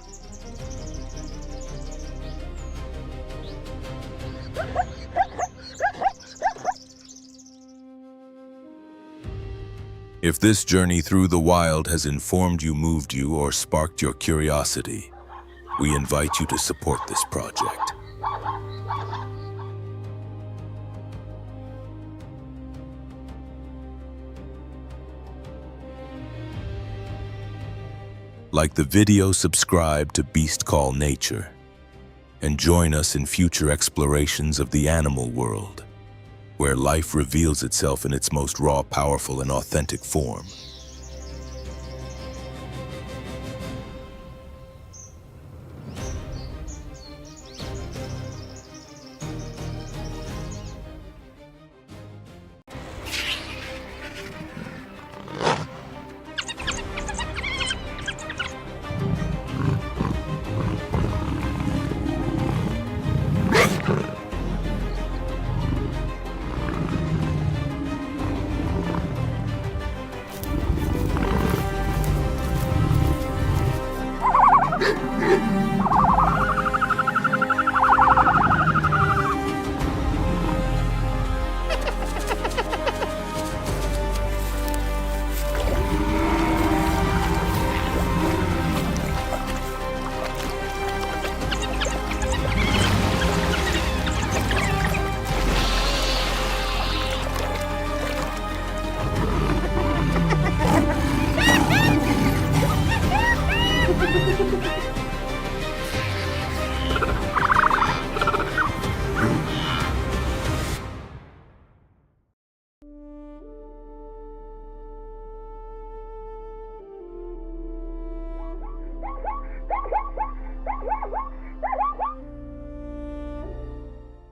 If this journey through the wild has informed you, moved you, or sparked your curiosity, we invite you to support this project. Like the video, subscribe to Beast Call Nature and join us in future explorations of the animal world, where life reveals itself in its most raw, powerful, and authentic form.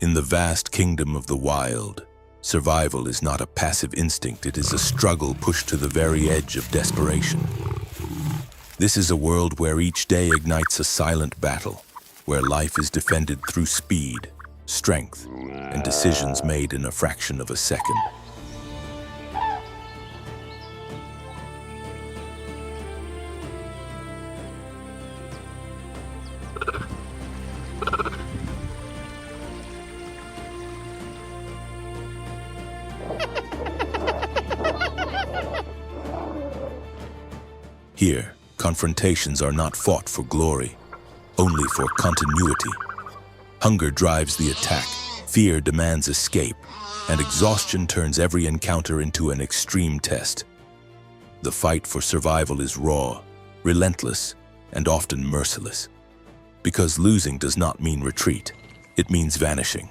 In the vast kingdom of the wild, survival is not a passive instinct, it is a struggle pushed to the very edge of desperation. This is a world where each day ignites a silent battle, where life is defended through speed, strength, and decisions made in a fraction of a second. Here, confrontations are not fought for glory, only for continuity. Hunger drives the attack, Fear demands escape, and exhaustion turns every encounter into an extreme test. The fight for survival is raw, relentless, and often merciless. Because losing does not mean retreat, it means vanishing.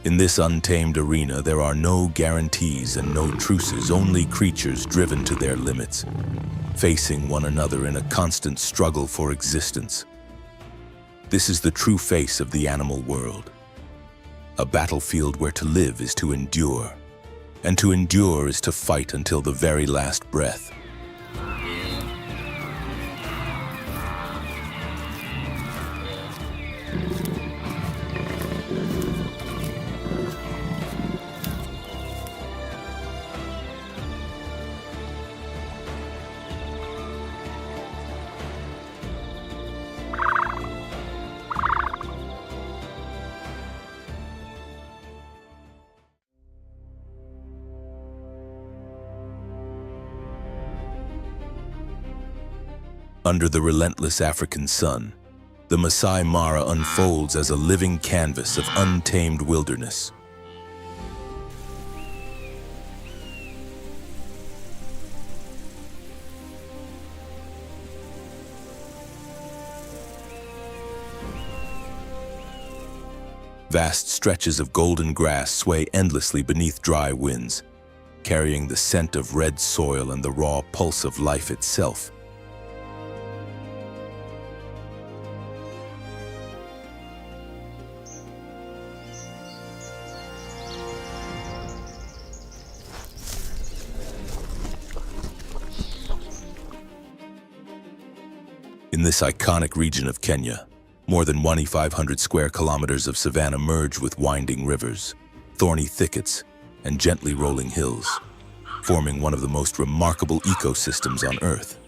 In this untamed arena, there are no guarantees and no truces, only creatures driven to their limits, facing one another in a constant struggle for existence. This is the true face of the animal world. A battlefield where to live is to endure, and to endure is to fight until the very last breath. Under the relentless African sun, the Masai Mara unfolds as a living canvas of untamed wilderness. Vast stretches of golden grass sway endlessly beneath dry winds, carrying the scent of red soil and the raw pulse of life itself. In this iconic region of Kenya, more than 2,500 square kilometers of savanna merge with winding rivers, thorny thickets, and gently rolling hills, forming one of the most remarkable ecosystems on Earth.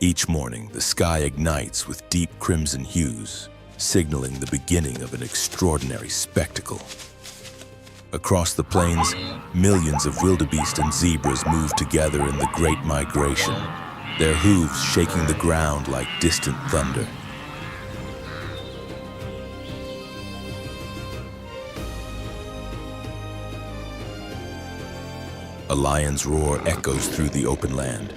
Each morning, the sky ignites with deep crimson hues, signaling the beginning of an extraordinary spectacle. Across the plains, millions of wildebeest and zebras move together in the Great Migration, their hooves shaking the ground like distant thunder. A lion's roar echoes through the open land,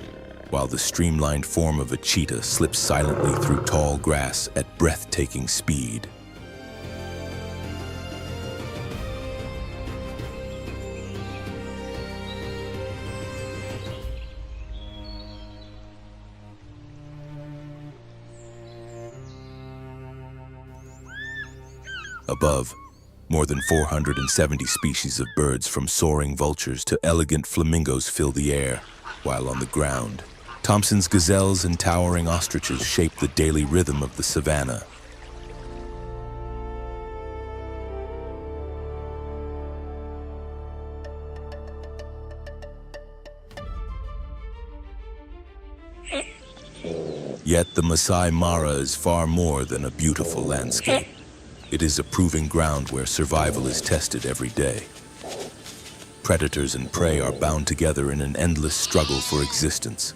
while the streamlined form of a cheetah slips silently through tall grass at breathtaking speed. Above, more than 470 species of birds, from soaring vultures to elegant flamingos, fill the air, while on the ground, Thompson's gazelles and towering ostriches shape the daily rhythm of the savanna. Yet the Masai Mara is far more than a beautiful landscape. It is a proving ground where survival is tested every day. Predators and prey are bound together in an endless struggle for existence.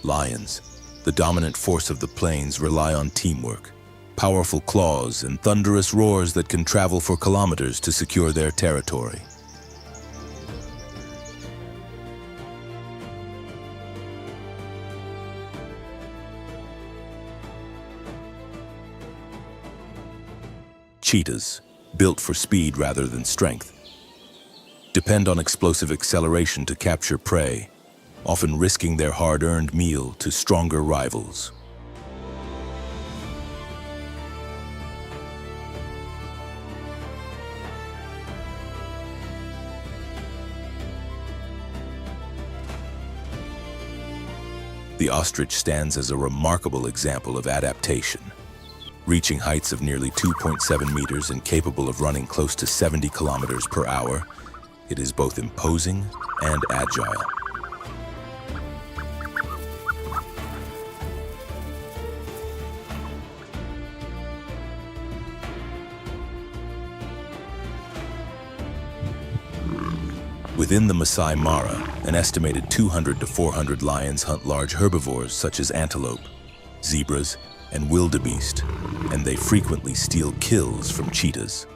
Lions, the dominant force of the plains, rely on teamwork, powerful claws, and thunderous roars that can travel for kilometers to secure their territory. Cheetahs, built for speed rather than strength, depend on explosive acceleration to capture prey, often risking their hard-earned meal to stronger rivals. The ostrich stands as a remarkable example of adaptation. Reaching heights of nearly 2.7 meters and capable of running close to 70 kilometers per hour, it is both imposing and agile. Within the Masai Mara, an estimated 200 to 400 lions hunt large herbivores such as antelope, zebras, and wildebeest, and they frequently steal kills from cheetahs.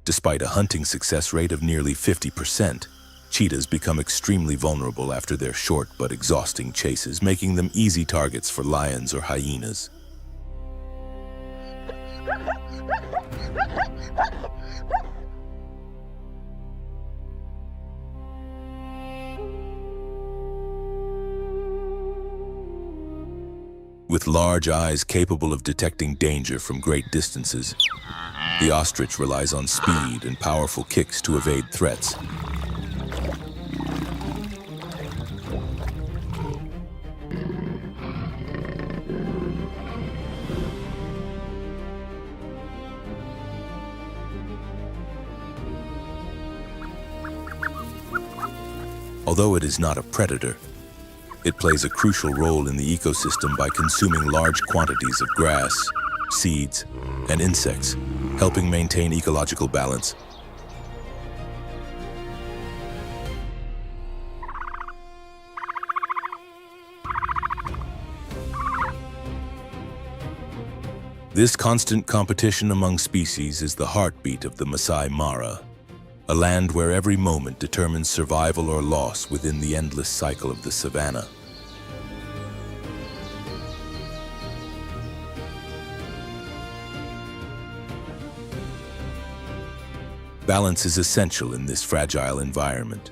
Despite a hunting success rate of nearly 50%, cheetahs become extremely vulnerable after their short but exhausting chases, making them easy targets for lions or hyenas. With large eyes capable of detecting danger from great distances, the ostrich relies on speed and powerful kicks to evade threats. Although it is not a predator, it plays a crucial role in the ecosystem by consuming large quantities of grass, seeds, and insects, helping maintain ecological balance. This constant competition among species is the heartbeat of the Masai Mara, a land where every moment determines survival or loss within the endless cycle of the savanna. Balance is essential in this fragile environment.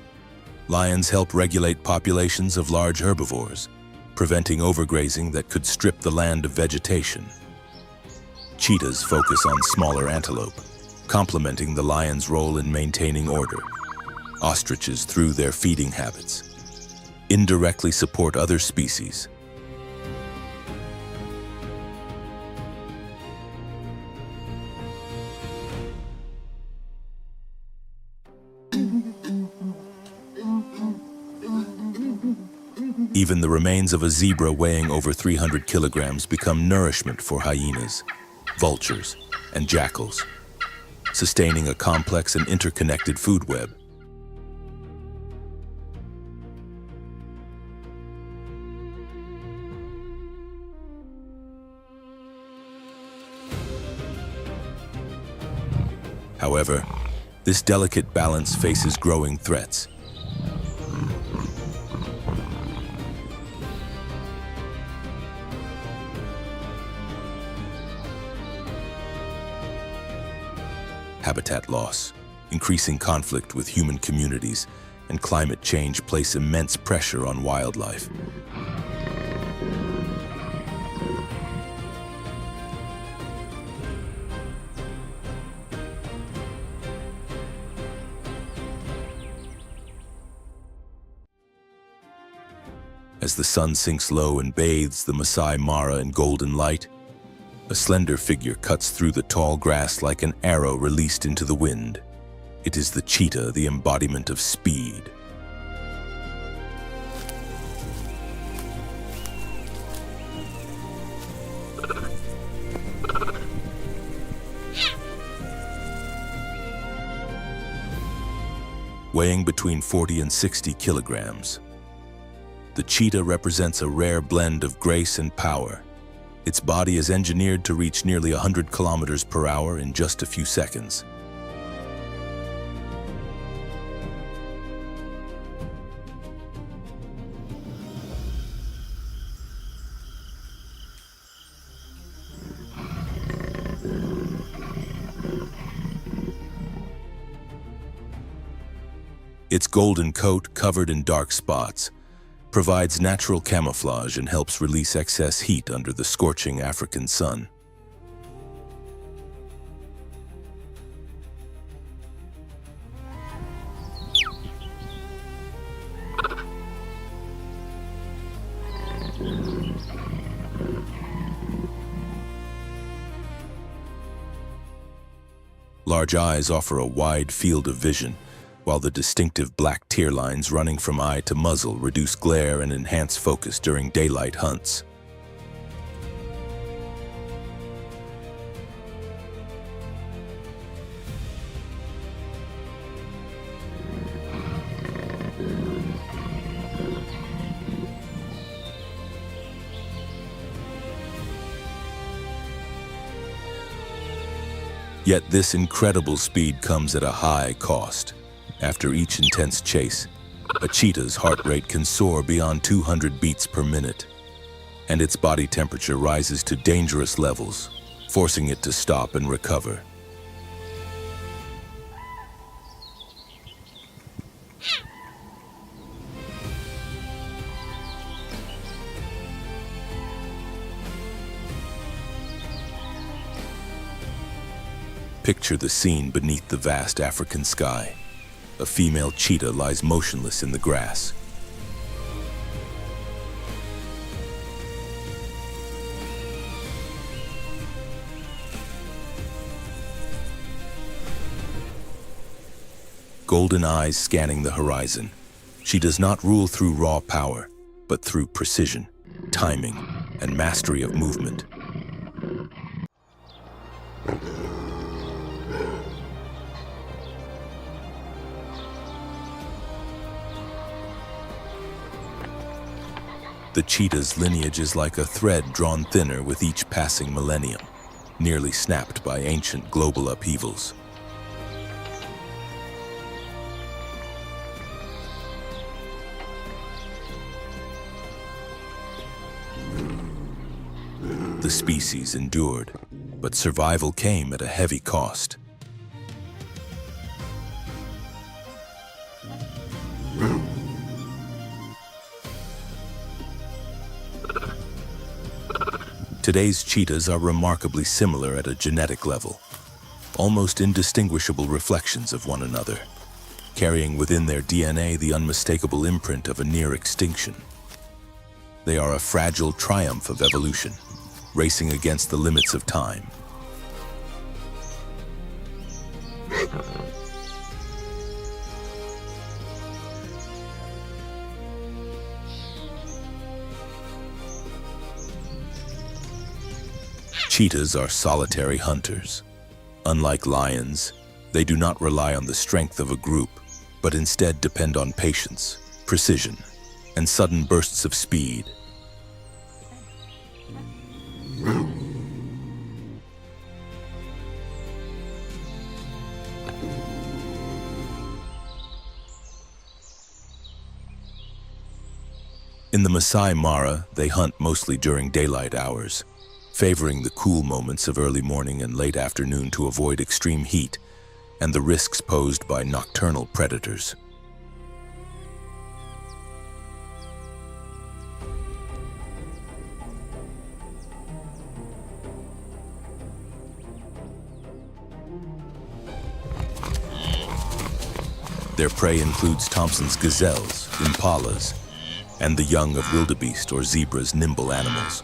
Lions help regulate populations of large herbivores, preventing overgrazing that could strip the land of vegetation. Cheetahs focus on smaller antelope, complementing the lion's role in maintaining order. Ostriches, through their feeding habits, indirectly support other species. Even the remains of a zebra weighing over 300 kilograms become nourishment for hyenas, vultures, and jackals, sustaining a complex and interconnected food web. However, this delicate balance faces growing threats. Habitat loss, increasing conflict with human communities, and climate change place immense pressure on wildlife. As the sun sinks low and bathes the Masai Mara in golden light, a slender figure cuts through the tall grass like an arrow released into the wind. It is the cheetah, the embodiment of speed. Weighing between 40 and 60 kilograms, the cheetah represents a rare blend of grace and power. Its body is engineered to reach nearly 100 kilometers per hour in just a few seconds. Its golden coat, covered in dark spots, provides natural camouflage and helps release excess heat under the scorching African sun. Large eyes offer a wide field of vision, while the distinctive black tear lines running from eye to muzzle reduce glare and enhance focus during daylight hunts. Yet this incredible speed comes at a high cost. After each intense chase, a cheetah's heart rate can soar beyond 200 beats per minute, and its body temperature rises to dangerous levels, forcing it to stop and recover. Picture the scene beneath the vast African sky. A female cheetah lies motionless in the grass. Golden eyes scanning the horizon. She does not rule through raw power, but through precision, timing, and mastery of movement. The cheetah's lineage is like a thread drawn thinner with each passing millennium, nearly snapped by ancient global upheavals. The species endured, but survival came at a heavy cost. Today's cheetahs are remarkably similar at a genetic level, almost indistinguishable reflections of one another, carrying within their DNA the unmistakable imprint of a near extinction. They are a fragile triumph of evolution, racing against the limits of time. Cheetahs are solitary hunters. Unlike lions, they do not rely on the strength of a group, but instead depend on patience, precision, and sudden bursts of speed. In the Masai Mara, they hunt mostly during daylight hours, favoring the cool moments of early morning and late afternoon to avoid extreme heat and the risks posed by nocturnal predators. Their prey includes Thompson's gazelles, impalas, and the young of wildebeest or zebra's nimble animals,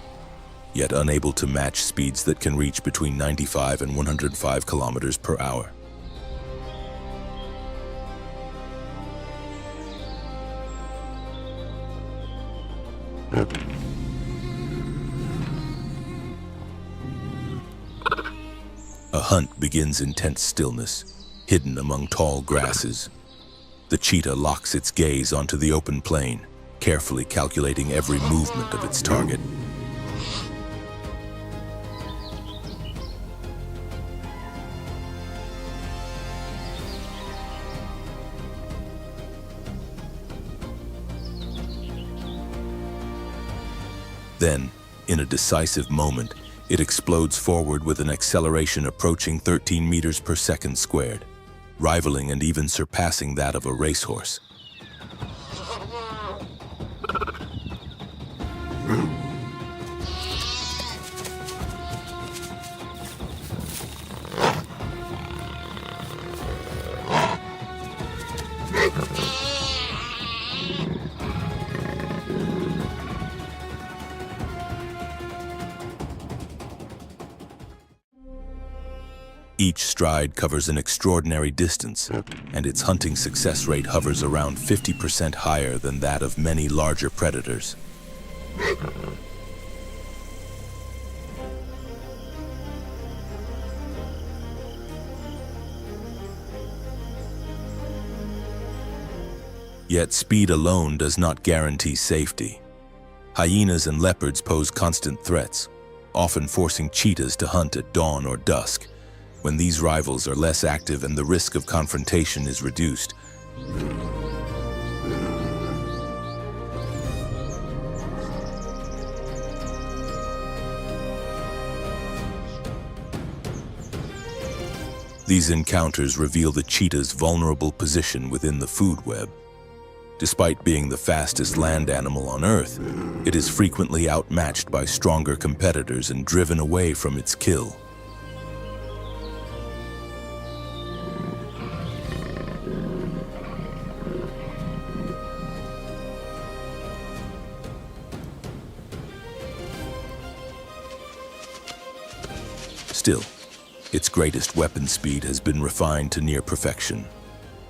yet unable to match speeds that can reach between 95 and 105 kilometers per hour. A hunt begins in tense stillness, hidden among tall grasses. The cheetah locks its gaze onto the open plain, carefully calculating every movement of its target. Then, in a decisive moment, it explodes forward with an acceleration approaching 13 meters per second squared, rivaling and even surpassing that of a racehorse. Each stride covers an extraordinary distance, and its hunting success rate hovers around 50% higher than that of many larger predators. Yet speed alone does not guarantee safety. Hyenas and leopards pose constant threats, often forcing cheetahs to hunt at dawn or dusk, when these rivals are less active and the risk of confrontation is reduced. These encounters reveal the cheetah's vulnerable position within the food web. Despite being the fastest land animal on Earth, it is frequently outmatched by stronger competitors and driven away from its kill. Still, its greatest weapon speed has been refined to near perfection.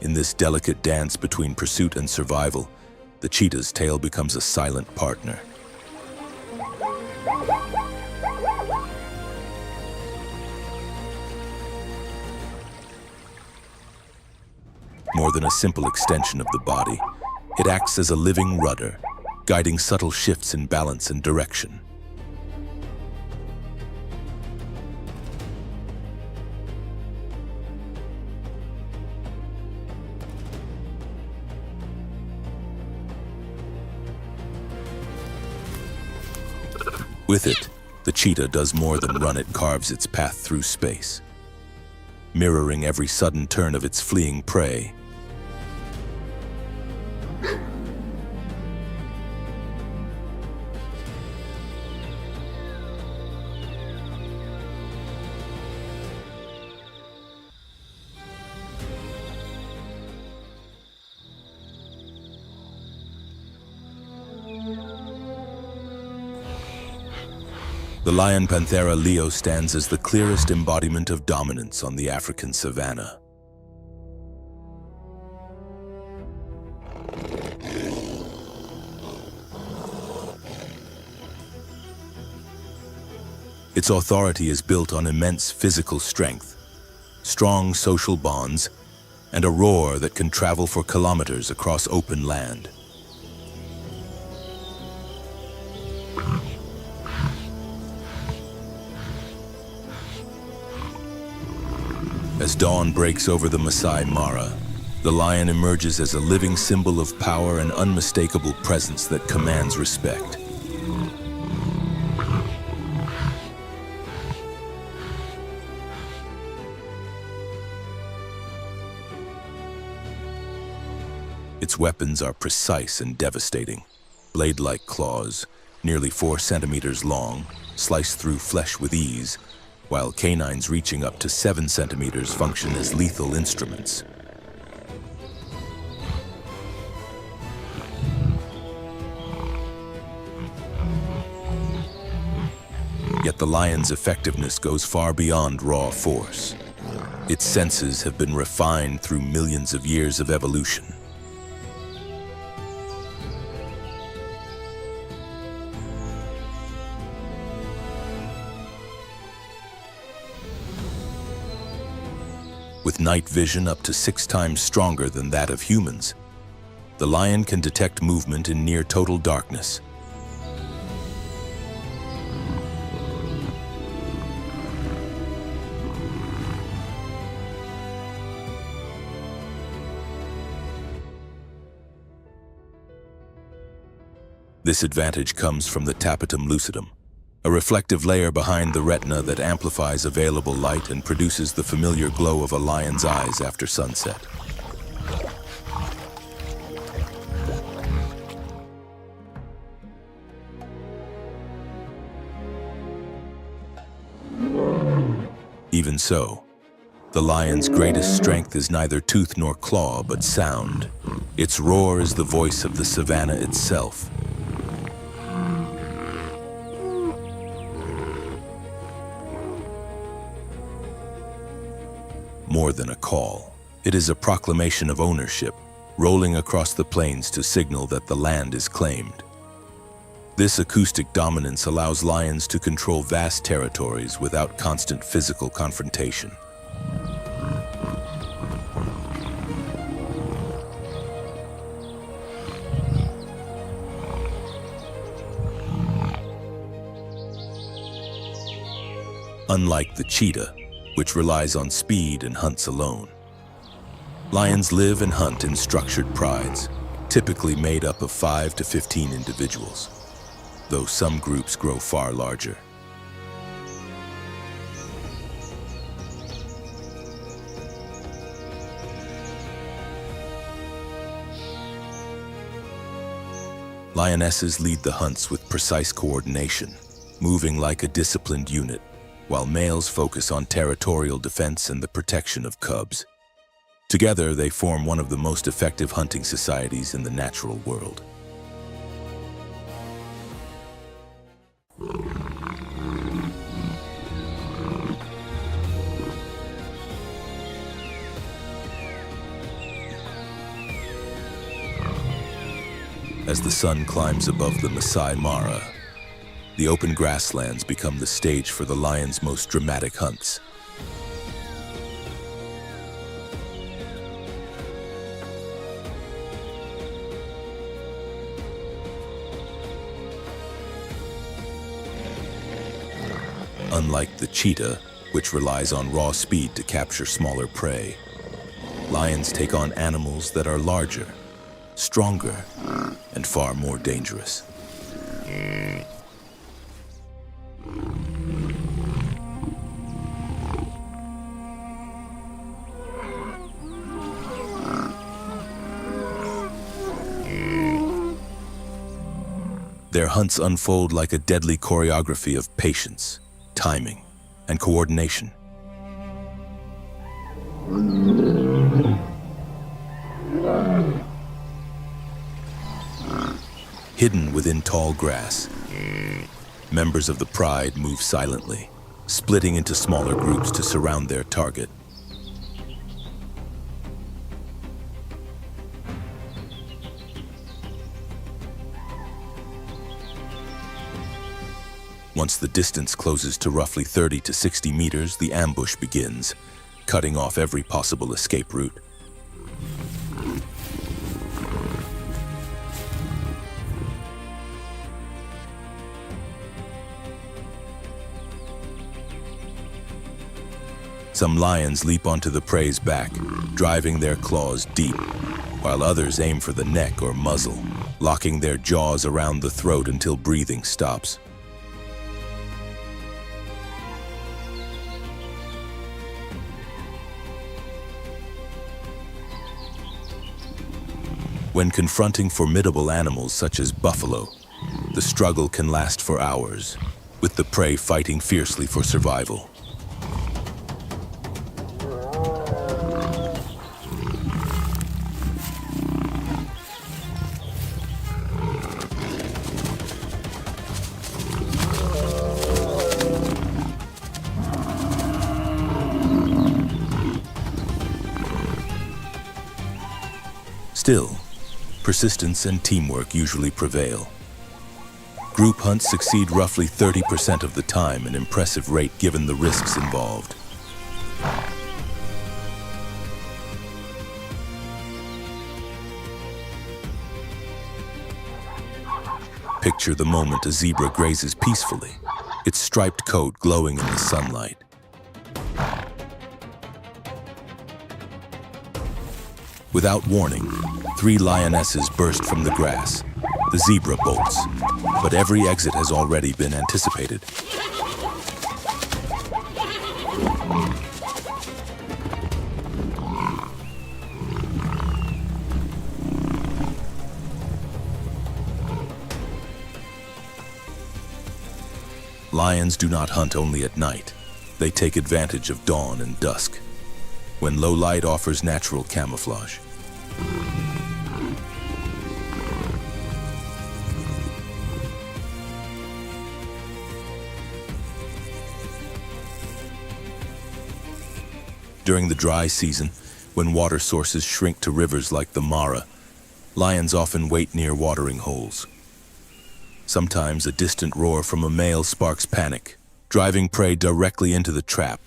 In this delicate dance between pursuit and survival, the cheetah's tail becomes a silent partner. More than a simple extension of the body, it acts as a living rudder, guiding subtle shifts in balance and direction. With it, the cheetah does more than run, it carves its path through space, mirroring every sudden turn of its fleeing prey. The lion Panthera leo stands as the clearest embodiment of dominance on the African savanna. Its authority is built on immense physical strength, strong social bonds, and a roar that can travel for kilometers across open land. As dawn breaks over the Masai Mara, the lion emerges as a living symbol of power and unmistakable presence that commands respect. Its weapons are precise and devastating. Blade-like claws, nearly 4 centimeters long, slice through flesh with ease, while canines reaching up to 7 centimeters function as lethal instruments. Yet the lion's effectiveness goes far beyond raw force. Its senses have been refined through millions of years of evolution. With night vision up to 6 times stronger than that of humans, the lion can detect movement in near total darkness. This advantage comes from the tapetum lucidum, a reflective layer behind the retina that amplifies available light and produces the familiar glow of a lion's eyes after sunset. Even so, the lion's greatest strength is neither tooth nor claw, but sound. Its roar is the voice of the savanna itself. more than a call. It is a proclamation of ownership, rolling across the plains to signal that the land is claimed. This acoustic dominance allows lions to control vast territories without constant physical confrontation. Unlike the cheetah, which relies on speed and hunts alone, lions live and hunt in structured prides, typically made up of 5 to 15 individuals, though some groups grow far larger. Lionesses lead the hunts with precise coordination, moving like a disciplined unit, while males focus on territorial defense and the protection of cubs. Together, they form one of the most effective hunting societies in the natural world. As the sun climbs above the Masai Mara, the open grasslands become the stage for the lion's most dramatic hunts. Unlike the cheetah, which relies on raw speed to capture smaller prey, lions take on animals that are larger, stronger, and far more dangerous. Their hunts unfold like a deadly choreography of patience, timing, and coordination. Hidden within tall grass, members of the pride move silently, splitting into smaller groups to surround their target. Once the distance closes to roughly 30 to 60 meters, the ambush begins, cutting off every possible escape route. Some lions leap onto the prey's back, driving their claws deep, while others aim for the neck or muzzle, locking their jaws around the throat until breathing stops. When confronting formidable animals such as buffalo, the struggle can last for hours, with the prey fighting fiercely for survival. Still, persistence and teamwork usually prevail. Group hunts succeed roughly 30% of the time, an impressive rate given the risks involved. Picture the moment a zebra grazes peacefully, its striped coat glowing in the sunlight. Without warning, 3 lionesses burst from the grass. The zebra bolts, but every exit has already been anticipated. Lions do not hunt only at night. They take advantage of dawn and dusk, when low light offers natural camouflage. During the dry season, when water sources shrink to rivers like the Mara, lions often wait near watering holes. Sometimes a distant roar from a male sparks panic, driving prey directly into the trap.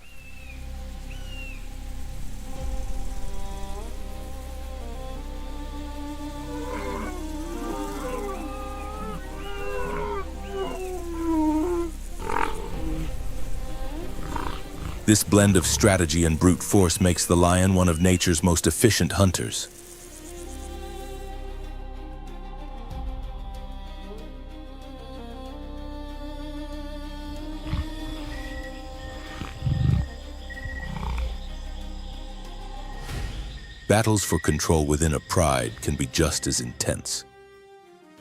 This blend of strategy and brute force makes the lion one of nature's most efficient hunters. Battles for control within a pride can be just as intense.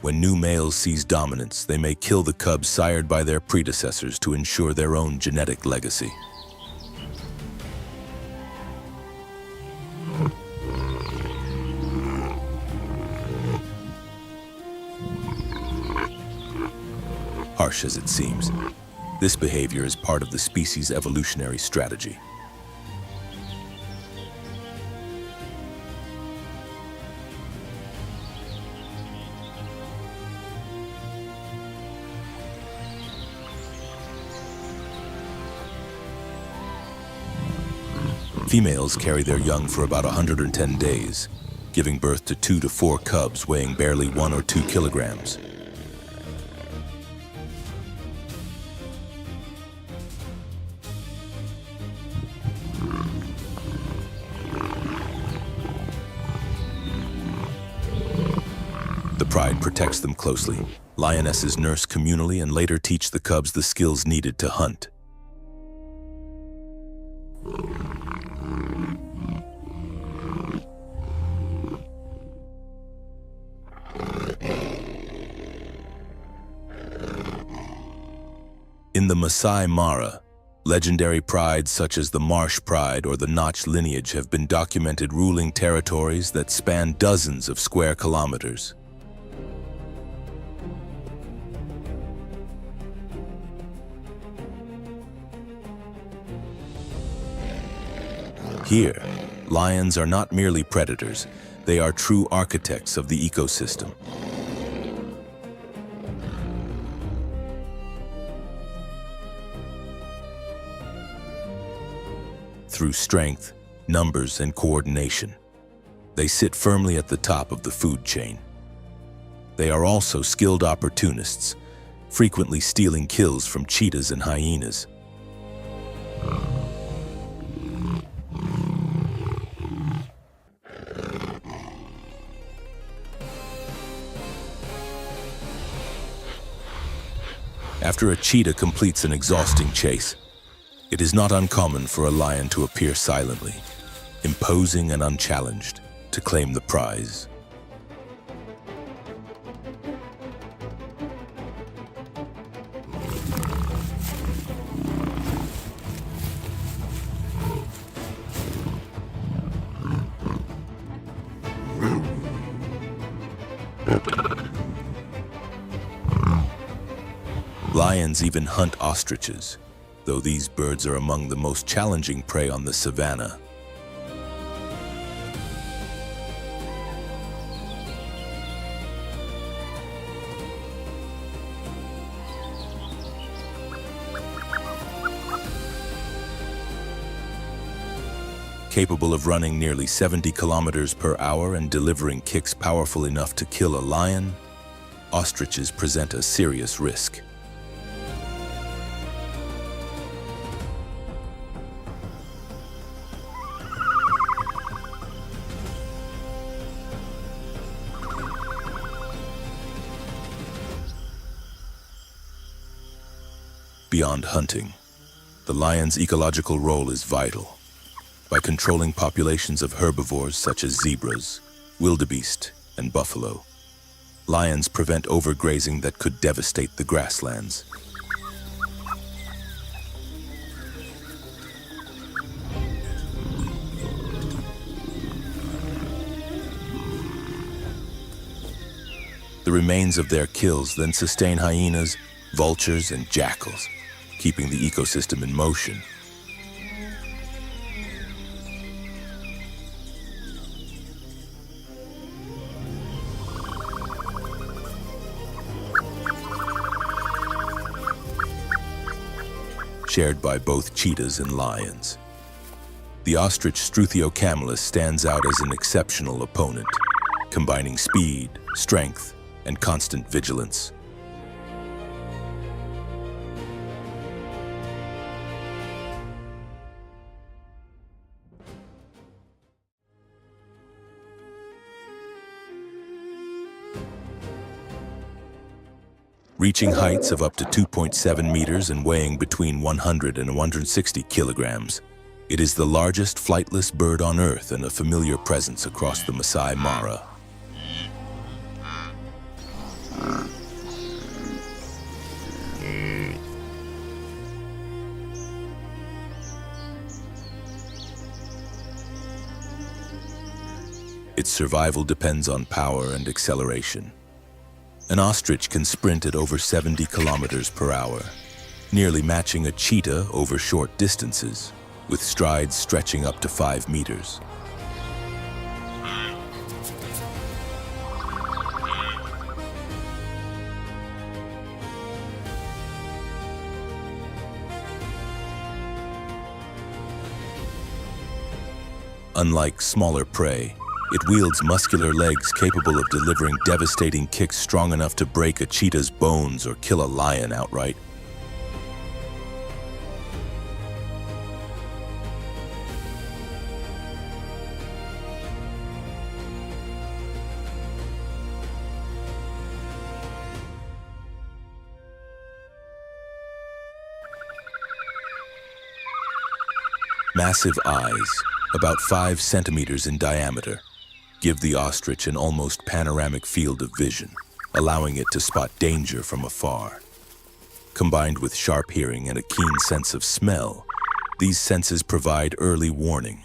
When new males seize dominance, they may kill the cubs sired by their predecessors to ensure their own genetic legacy. Harsh as it seems, this behavior is part of the species' evolutionary strategy. Females carry their young for about 110 days, giving birth to 2 to 4 cubs weighing barely 1 or 2 kilograms. The pride protects them closely. Lionesses nurse communally and later teach the cubs the skills needed to hunt. In the Masai Mara, legendary prides such as the Marsh Pride or the Notch lineage have been documented ruling territories that span dozens of square kilometers. Here, lions are not merely predators, they are true architects of the ecosystem. Through strength, numbers, and coordination, they sit firmly at the top of the food chain. They are also skilled opportunists, frequently stealing kills from cheetahs and hyenas. After a cheetah completes an exhausting chase, it is not uncommon for a lion to appear silently, imposing and unchallenged, to claim the prize. Lions even hunt ostriches, though these birds are among the most challenging prey on the savanna. Capable of running nearly 70 kilometers per hour and delivering kicks powerful enough to kill a lion, ostriches present a serious risk. Beyond hunting, the lion's ecological role is vital. By controlling populations of herbivores such as zebras, wildebeest, and buffalo, lions prevent overgrazing that could devastate the grasslands. The remains of their kills then sustain hyenas, vultures, and jackals, keeping the ecosystem in motion. shared by both cheetahs and lions. The ostrich Struthiocamelus stands out as an exceptional opponent, combining speed, strength, and constant vigilance. Reaching heights of up to 2.7 meters and weighing between 100 and 160 kilograms, it is the largest flightless bird on Earth and a familiar presence across the Masai Mara. Its survival depends on power and acceleration. An ostrich can sprint at over 70 kilometers per hour, nearly matching a cheetah over short distances, with strides stretching up to 5 meters. Unlike smaller prey, it wields muscular legs capable of delivering devastating kicks strong enough to break a cheetah's bones or kill a lion outright. Massive eyes, about 5 centimeters in diameter, give the ostrich an almost panoramic field of vision, allowing it to spot danger from afar. Combined with sharp hearing and a keen sense of smell, these senses provide early warning.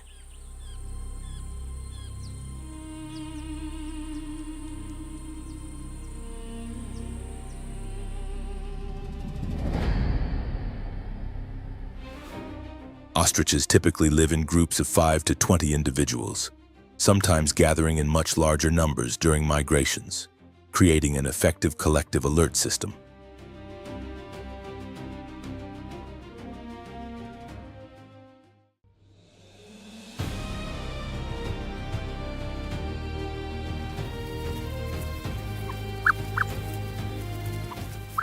Ostriches typically live in groups of 5 to 20 individuals, sometimes gathering in much larger numbers during migrations, creating an effective collective alert system.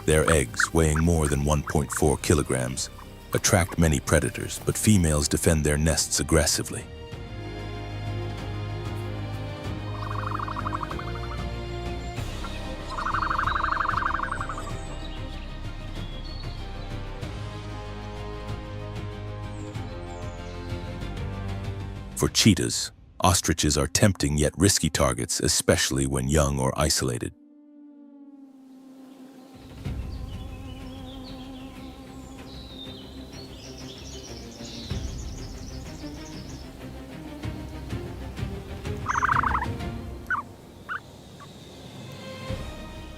Their eggs, weighing more than 1.4 kilograms, attract many predators, but females defend their nests aggressively. For cheetahs, ostriches are tempting yet risky targets, especially when young or isolated.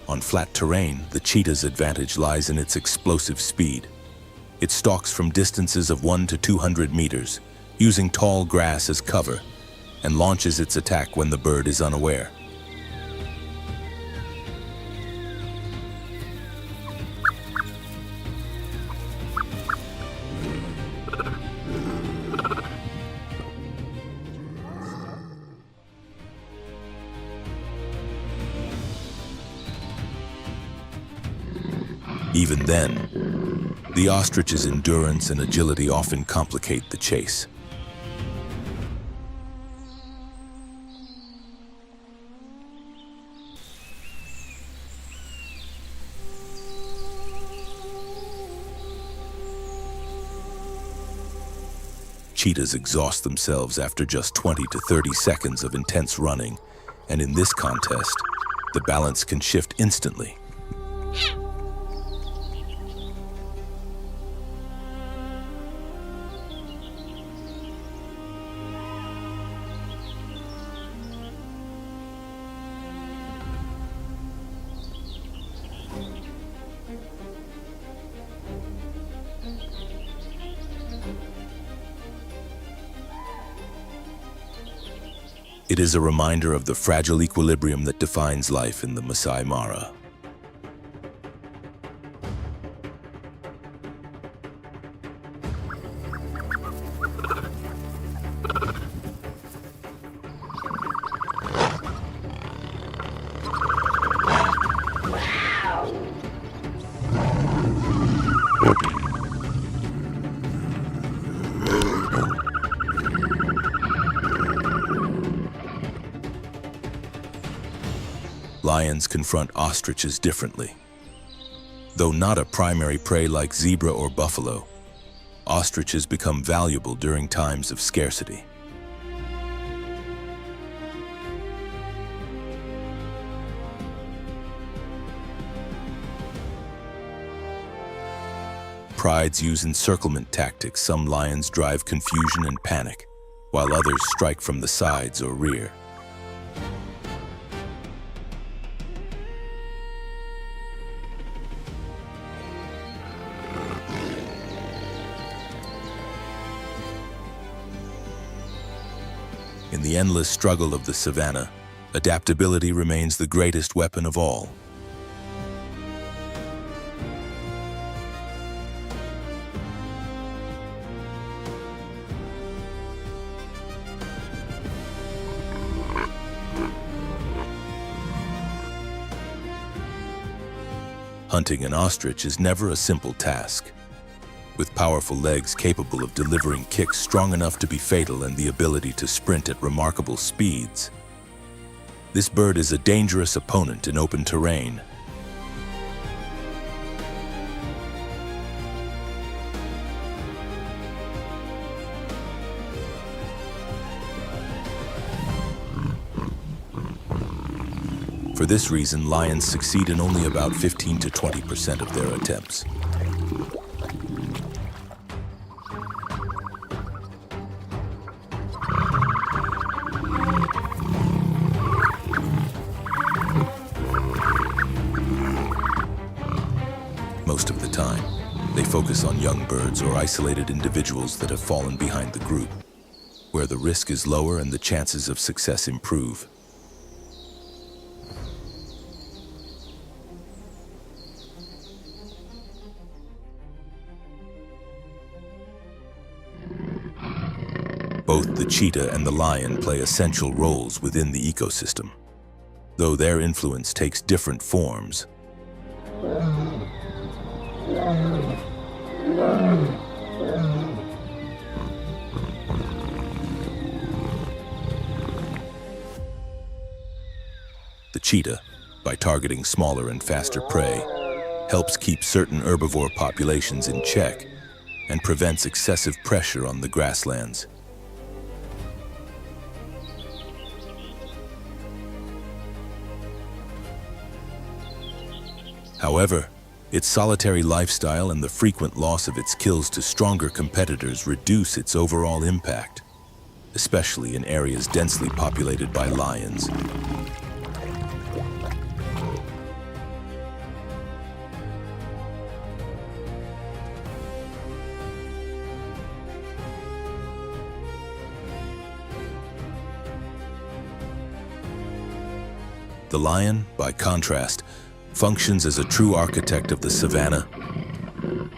On flat terrain, the cheetah's advantage lies in its explosive speed. It stalks from distances of 1 to 200 meters, using tall grass as cover, and launches its attack when the bird is unaware. Even then, the ostrich's endurance and agility often complicate the chase. Cheetahs exhaust themselves after just 20 to 30 seconds of intense running, and in this contest, the balance can shift instantly. It is a reminder of the fragile equilibrium that defines life in the Masai Mara. Lions confront ostriches differently. Though not a primary prey like zebra or buffalo, ostriches become valuable during times of scarcity. Prides use encirclement tactics. Some lions drive confusion and panic, while others strike from the sides or rear. In the endless struggle of the savannah, adaptability remains the greatest weapon of all. Hunting an ostrich is never a simple task. With powerful legs capable of delivering kicks strong enough to be fatal and the ability to sprint at remarkable speeds, this bird is a dangerous opponent in open terrain. For this reason, lions succeed in only about 15 to 20% of their attempts. Most of the time, they focus on young birds or isolated individuals that have fallen behind the group, where the risk is lower and the chances of success improve. Both the cheetah and the lion play essential roles within the ecosystem, though their influence takes different forms. The cheetah, by targeting smaller and faster prey, helps keep certain herbivore populations in check and prevents excessive pressure on the grasslands. However, its solitary lifestyle and the frequent loss of its kills to stronger competitors reduce its overall impact, especially in areas densely populated by lions. The lion, by contrast, functions as a true architect of the savanna.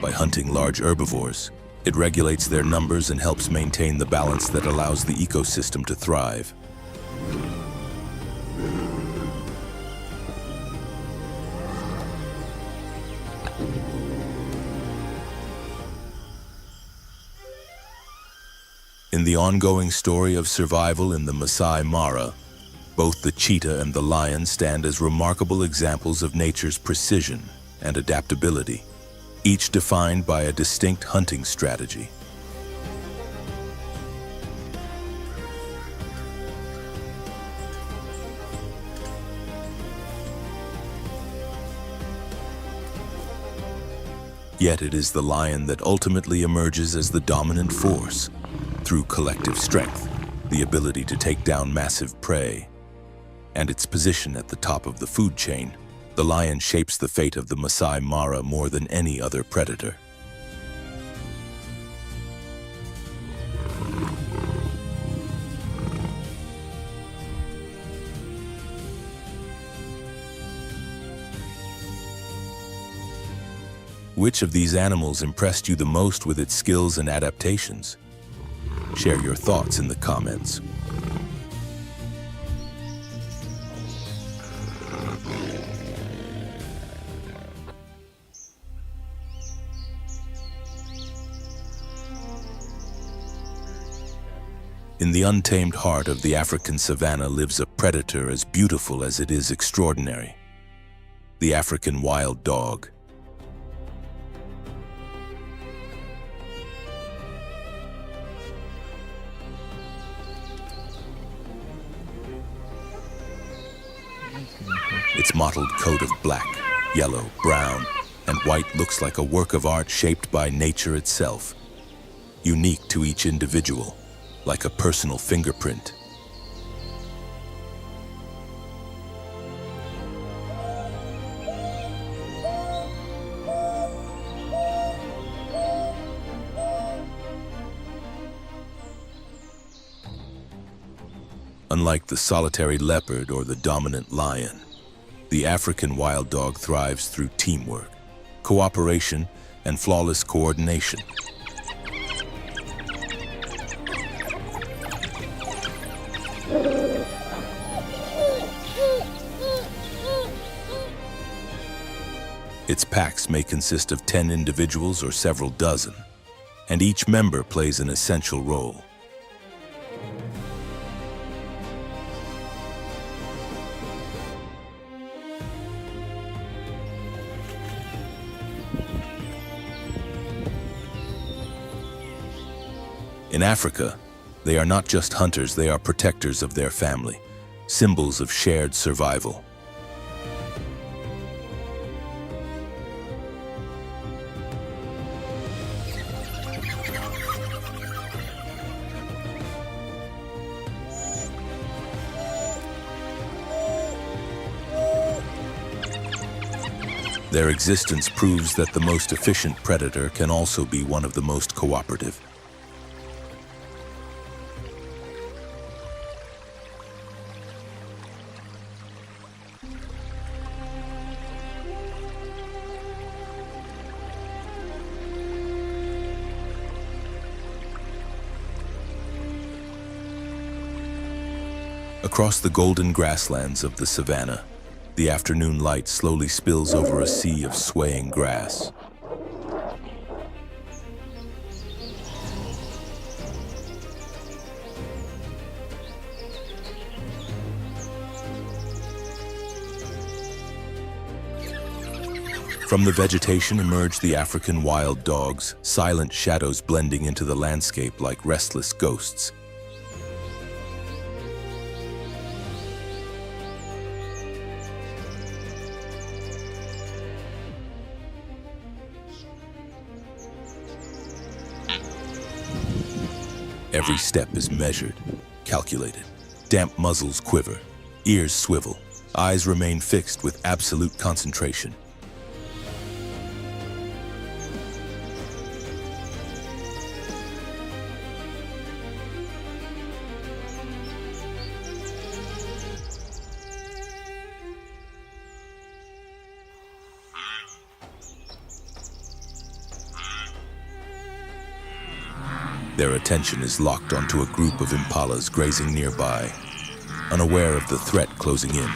By hunting large herbivores, it regulates their numbers and helps maintain the balance that allows the ecosystem to thrive. In the ongoing story of survival in the Masai Mara, both the cheetah and the lion stand as remarkable examples of nature's precision and adaptability, each defined by a distinct hunting strategy. Yet it is the lion that ultimately emerges as the dominant force, through collective strength, the ability to take down massive prey, and its position at the top of the food chain. The lion shapes the fate of the Masai Mara more than any other predator. Which of these animals impressed you the most with its skills and adaptations? Share your thoughts in the comments. In the untamed heart of the African savanna lives a predator as beautiful as it is extraordinary: the African wild dog. Its mottled coat of black, yellow, brown, and white looks like a work of art shaped by nature itself, unique to each individual, like a personal fingerprint. Unlike the solitary leopard or the dominant lion, the African wild dog thrives through teamwork, cooperation, and flawless coordination. Its packs may consist of 10 individuals or several dozen, and each member plays an essential role. In Africa, they are not just hunters, they are protectors of their family, symbols of shared survival. Their existence proves that the most efficient predator can also be one of the most cooperative. Across the golden grasslands of the savanna, the afternoon light slowly spills over a sea of swaying grass. From the vegetation emerge the African wild dogs, silent shadows blending into the landscape like restless ghosts. Every step is measured, calculated. Damp muzzles quiver, ears swivel, eyes remain fixed with absolute concentration. Their attention is locked onto a group of impalas grazing nearby, unaware of the threat closing in.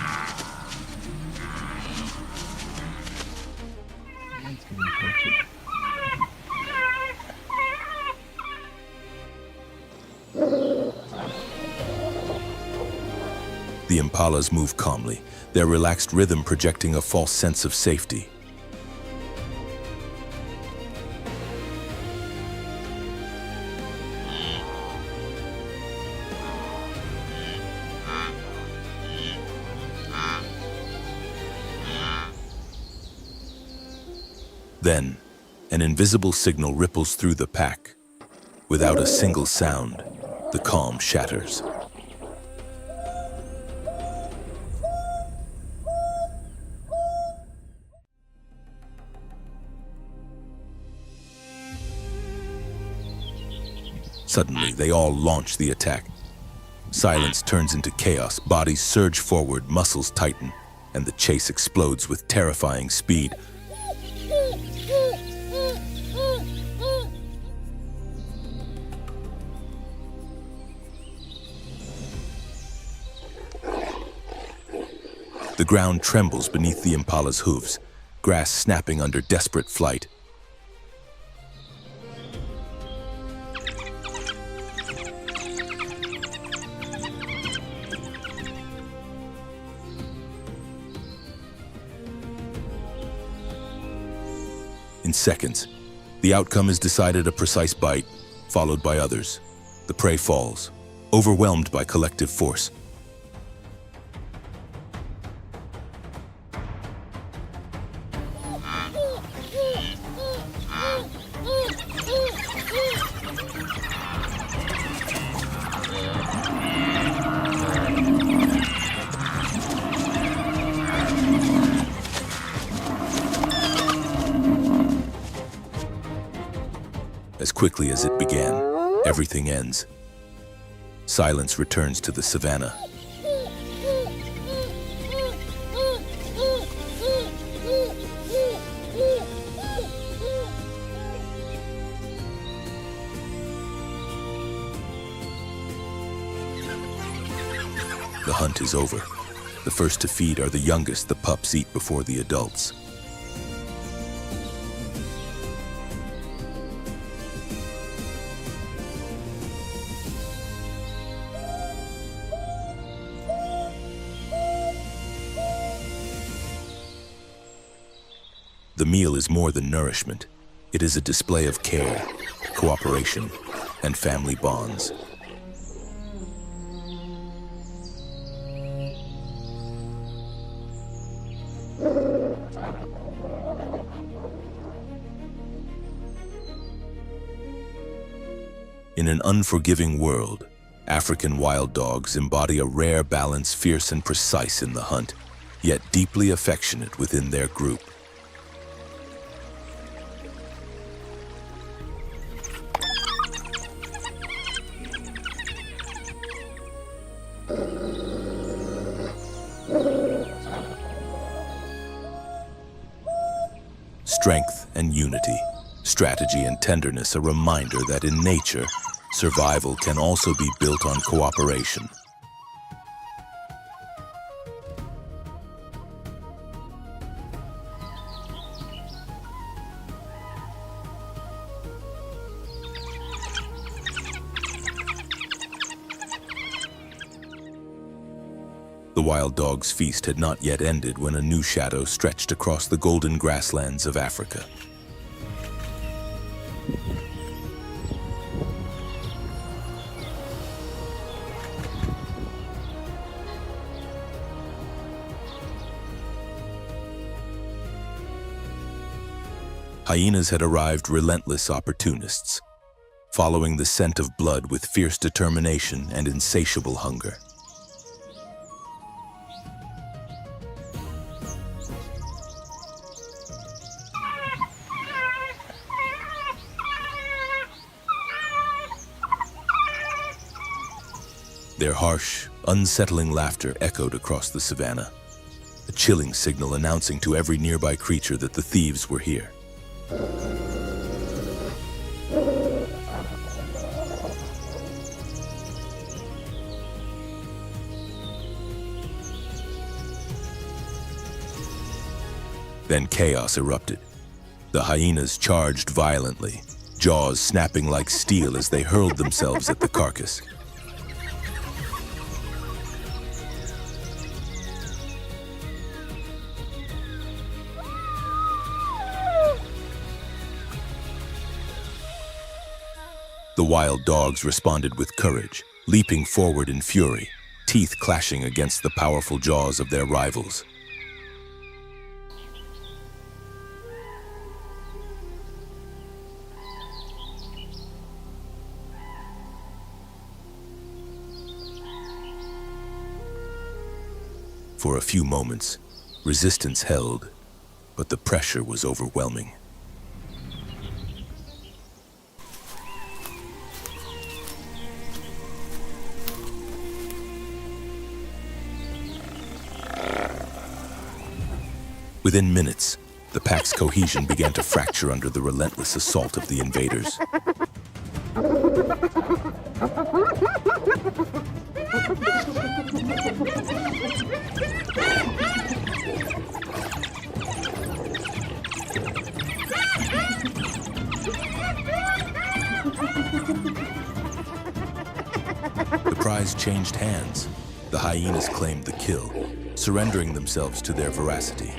The impalas move calmly, their relaxed rhythm projecting a false sense of safety. Then, an invisible signal ripples through the pack. Without a single sound, the calm shatters. Suddenly, they all launch the attack. Silence turns into chaos, bodies surge forward, muscles tighten, and the chase explodes with terrifying speed. The ground trembles beneath the impala's hooves, grass snapping under desperate flight. In seconds, the outcome is decided: a precise bite, followed by others. The prey falls, overwhelmed by collective force. As quickly as it began, everything ends. Silence returns to the savannah. The hunt is over. The first to feed are the youngest. The pups eat before the adults. The meal is more than nourishment. It is a display of care, cooperation, and family bonds. In an unforgiving world, African wild dogs embody a rare balance, fierce and precise in the hunt, yet deeply affectionate within their group. Strength and unity, strategy and tenderness, a reminder that in nature, survival can also be built on cooperation. The wild dog's feast had not yet ended when a new shadow stretched across the golden grasslands of Africa. Hyenas had arrived, relentless opportunists, following the scent of blood with fierce determination and insatiable hunger. Their harsh, unsettling laughter echoed across the savannah, a chilling signal announcing to every nearby creature that the thieves were here. Then chaos erupted. The hyenas charged violently, jaws snapping like steel as they hurled themselves at the carcass. The wild dogs responded with courage, leaping forward in fury, teeth clashing against the powerful jaws of their rivals. For a few moments, resistance held, but the pressure was overwhelming. Within minutes, the pack's cohesion began to fracture under the relentless assault of the invaders. The prize changed hands. The hyenas claimed the kill, surrendering themselves to their voracity.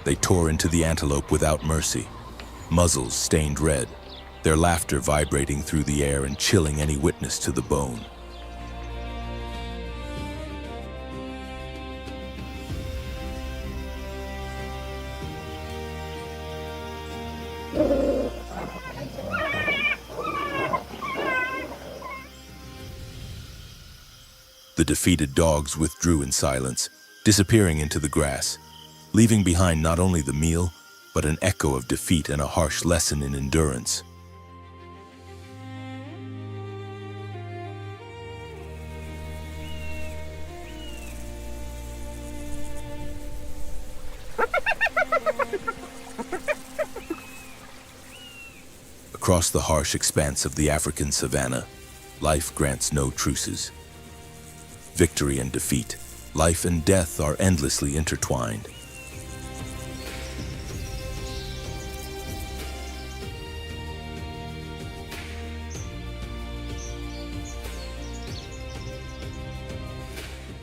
They tore into the antelope without mercy, muzzles stained red, their laughter vibrating through the air and chilling any witness to the bone. The defeated dogs withdrew in silence, disappearing into the grass, leaving behind not only the meal, but an echo of defeat and a harsh lesson in endurance. Across the harsh expanse of the African savanna, life grants no truces. Victory and defeat, life and death are endlessly intertwined.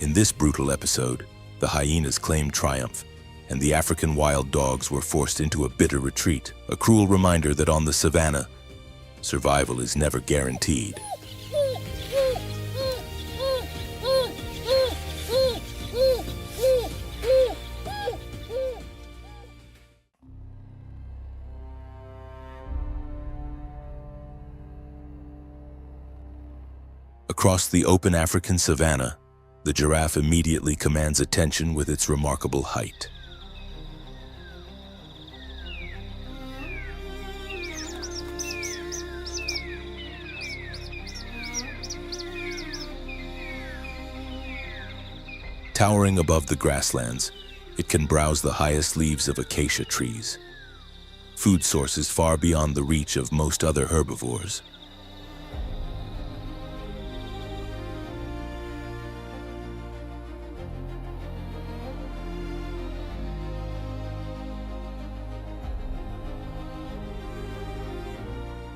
In this brutal episode, the hyenas claimed triumph, and the African wild dogs were forced into a bitter retreat, a cruel reminder that on the savanna, survival is never guaranteed. Across the open African savanna, the giraffe immediately commands attention with its remarkable height. Towering above the grasslands, it can browse the highest leaves of acacia trees, food sources far beyond the reach of most other herbivores.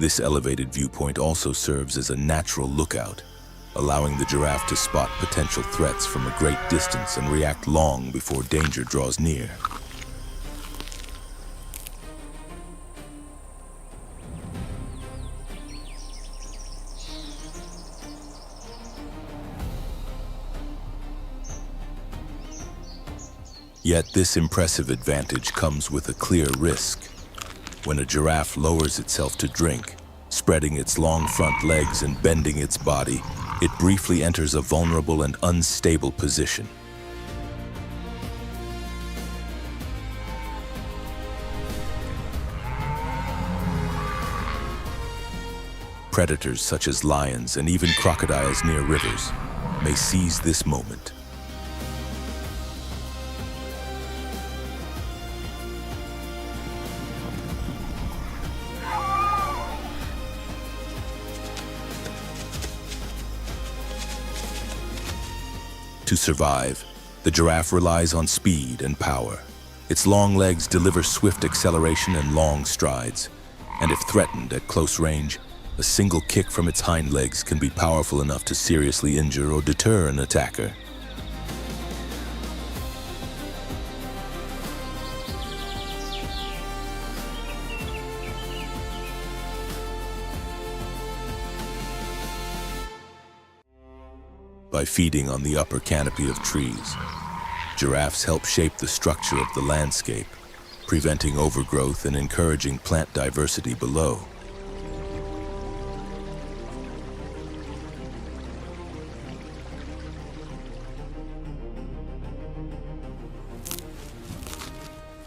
This elevated viewpoint also serves as a natural lookout, allowing the giraffe to spot potential threats from a great distance and react long before danger draws near. Yet this impressive advantage comes with a clear risk. When a giraffe lowers itself to drink, spreading its long front legs and bending its body, it briefly enters a vulnerable and unstable position. Predators such as lions and even crocodiles near rivers may seize this moment. To survive, the giraffe relies on speed and power. Its long legs deliver swift acceleration and long strides, and if threatened at close range, a single kick from its hind legs can be powerful enough to seriously injure or deter an attacker. By feeding on the upper canopy of trees, giraffes help shape the structure of the landscape, preventing overgrowth and encouraging plant diversity below.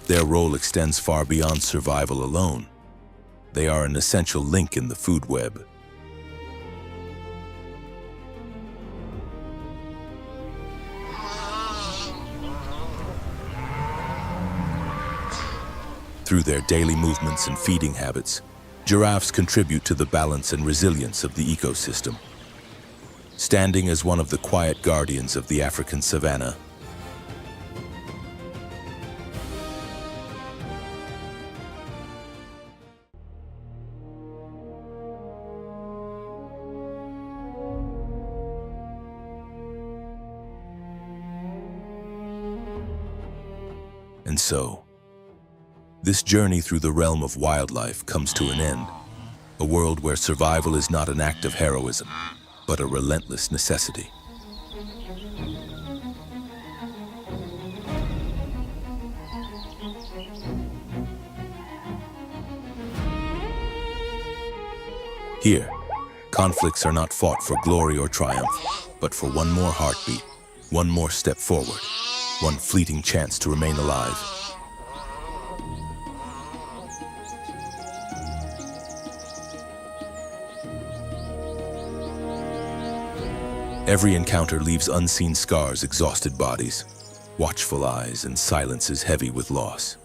Their role extends far beyond survival alone. They are an essential link in the food web. Through their daily movements and feeding habits, giraffes contribute to the balance and resilience of the ecosystem. Standing as one of the quiet guardians of the African savanna, and so, This journey through the realm of wildlife comes to an end, a world where survival is not an act of heroism, but a relentless necessity. Here, conflicts are not fought for glory or triumph, but for one more heartbeat, one more step forward, one fleeting chance to remain alive. Every encounter leaves unseen scars, exhausted bodies, watchful eyes, and silences heavy with loss.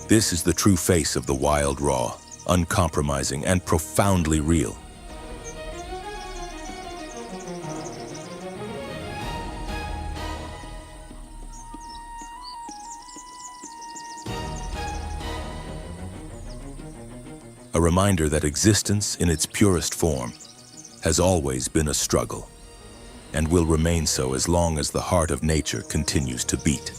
This is the true face of the wild raw, uncompromising and profoundly real. A reminder that existence in its purest form has always been a struggle and will remain so as long as the heart of nature continues to beat.